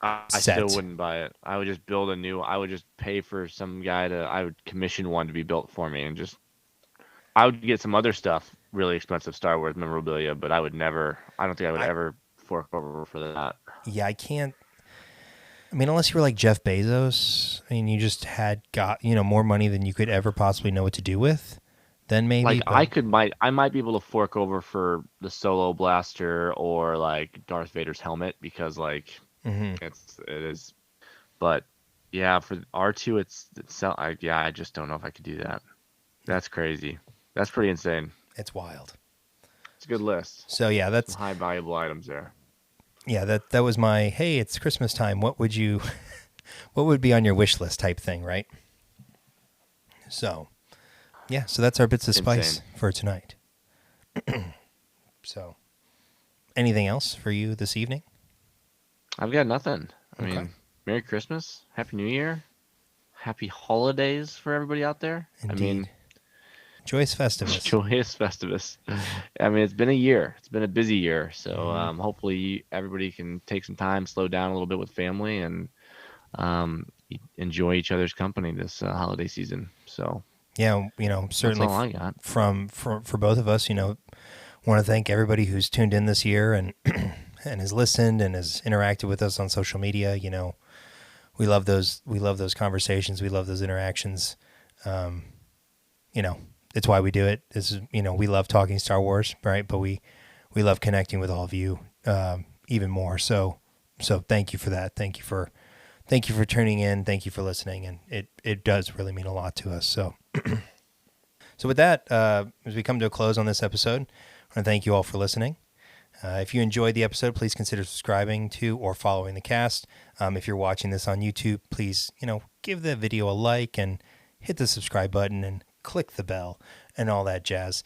I set. still wouldn't buy it. I would just build a new. I would just pay for some guy I would commission one to be built for me, and I would get some other stuff, really expensive Star Wars memorabilia, but I would never. I don't think I would ever fork over for that. Yeah, I can't. I mean, unless you were like Jeff Bezos, I mean, you just had got more money than you could ever possibly know what to do with. Then maybe Like I might be able to fork over for the Solo Blaster or like Darth Vader's helmet because like it is, but yeah, for R2 I just don't know if I could do that. That's crazy. That's pretty insane. It's wild. It's a good list. So yeah, that's some high valuable items there. Yeah, that was my hey, it's Christmas time. What would be on your wish list type thing, right? So. Yeah, so that's our bits of spice for tonight. So, anything else for you this evening? I've got nothing. I Okay. mean, Merry Christmas, Happy New Year, Happy Holidays for everybody out there. Indeed. I mean, Joyous Festivus. Joyous Festivus. I mean, it's been a year. It's been a busy year. So hopefully everybody can take some time, slow down a little bit with family, and enjoy each other's company this holiday season. So. Yeah, certainly that's all I got. For both of us, want to thank everybody who's tuned in this year and and has listened and has interacted with us on social media. We love those conversations. We love those interactions. It's why we do it. We love talking Star Wars, right? But we love connecting with all of you even more. So thank you for that. Thank you for tuning in. Thank you for listening. And it does really mean a lot to us. So with that, as we come to a close on this episode, I want to thank you all for listening. If you enjoyed the episode, please consider subscribing to or following the cast. If you're watching this on YouTube, please, give the video a like and hit the subscribe button and click the bell and all that jazz.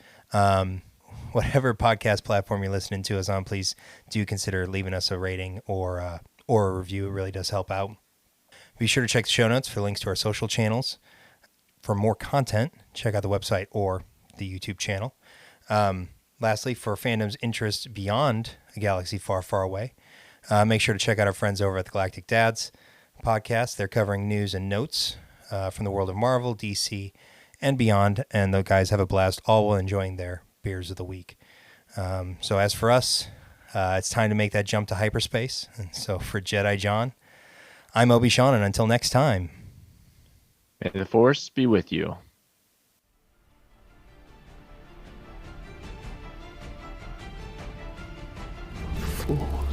Whatever podcast platform you're listening to us on, please do consider leaving us a rating or a review. It really does help out. Be sure to check the show notes for links to our social channels. For more content, check out the website or the YouTube channel. Lastly, for fandom's interest beyond a galaxy far, far away, make sure to check out our friends over at the Galactic Dads podcast. They're covering news and notes from the world of Marvel, DC, and beyond. And the guys have a blast, all while enjoying their beers of the week. So as for us, it's time to make that jump to hyperspace. And so for Jedi John, I'm Obi-Sean, and until next time, may the Force be with you. Fool.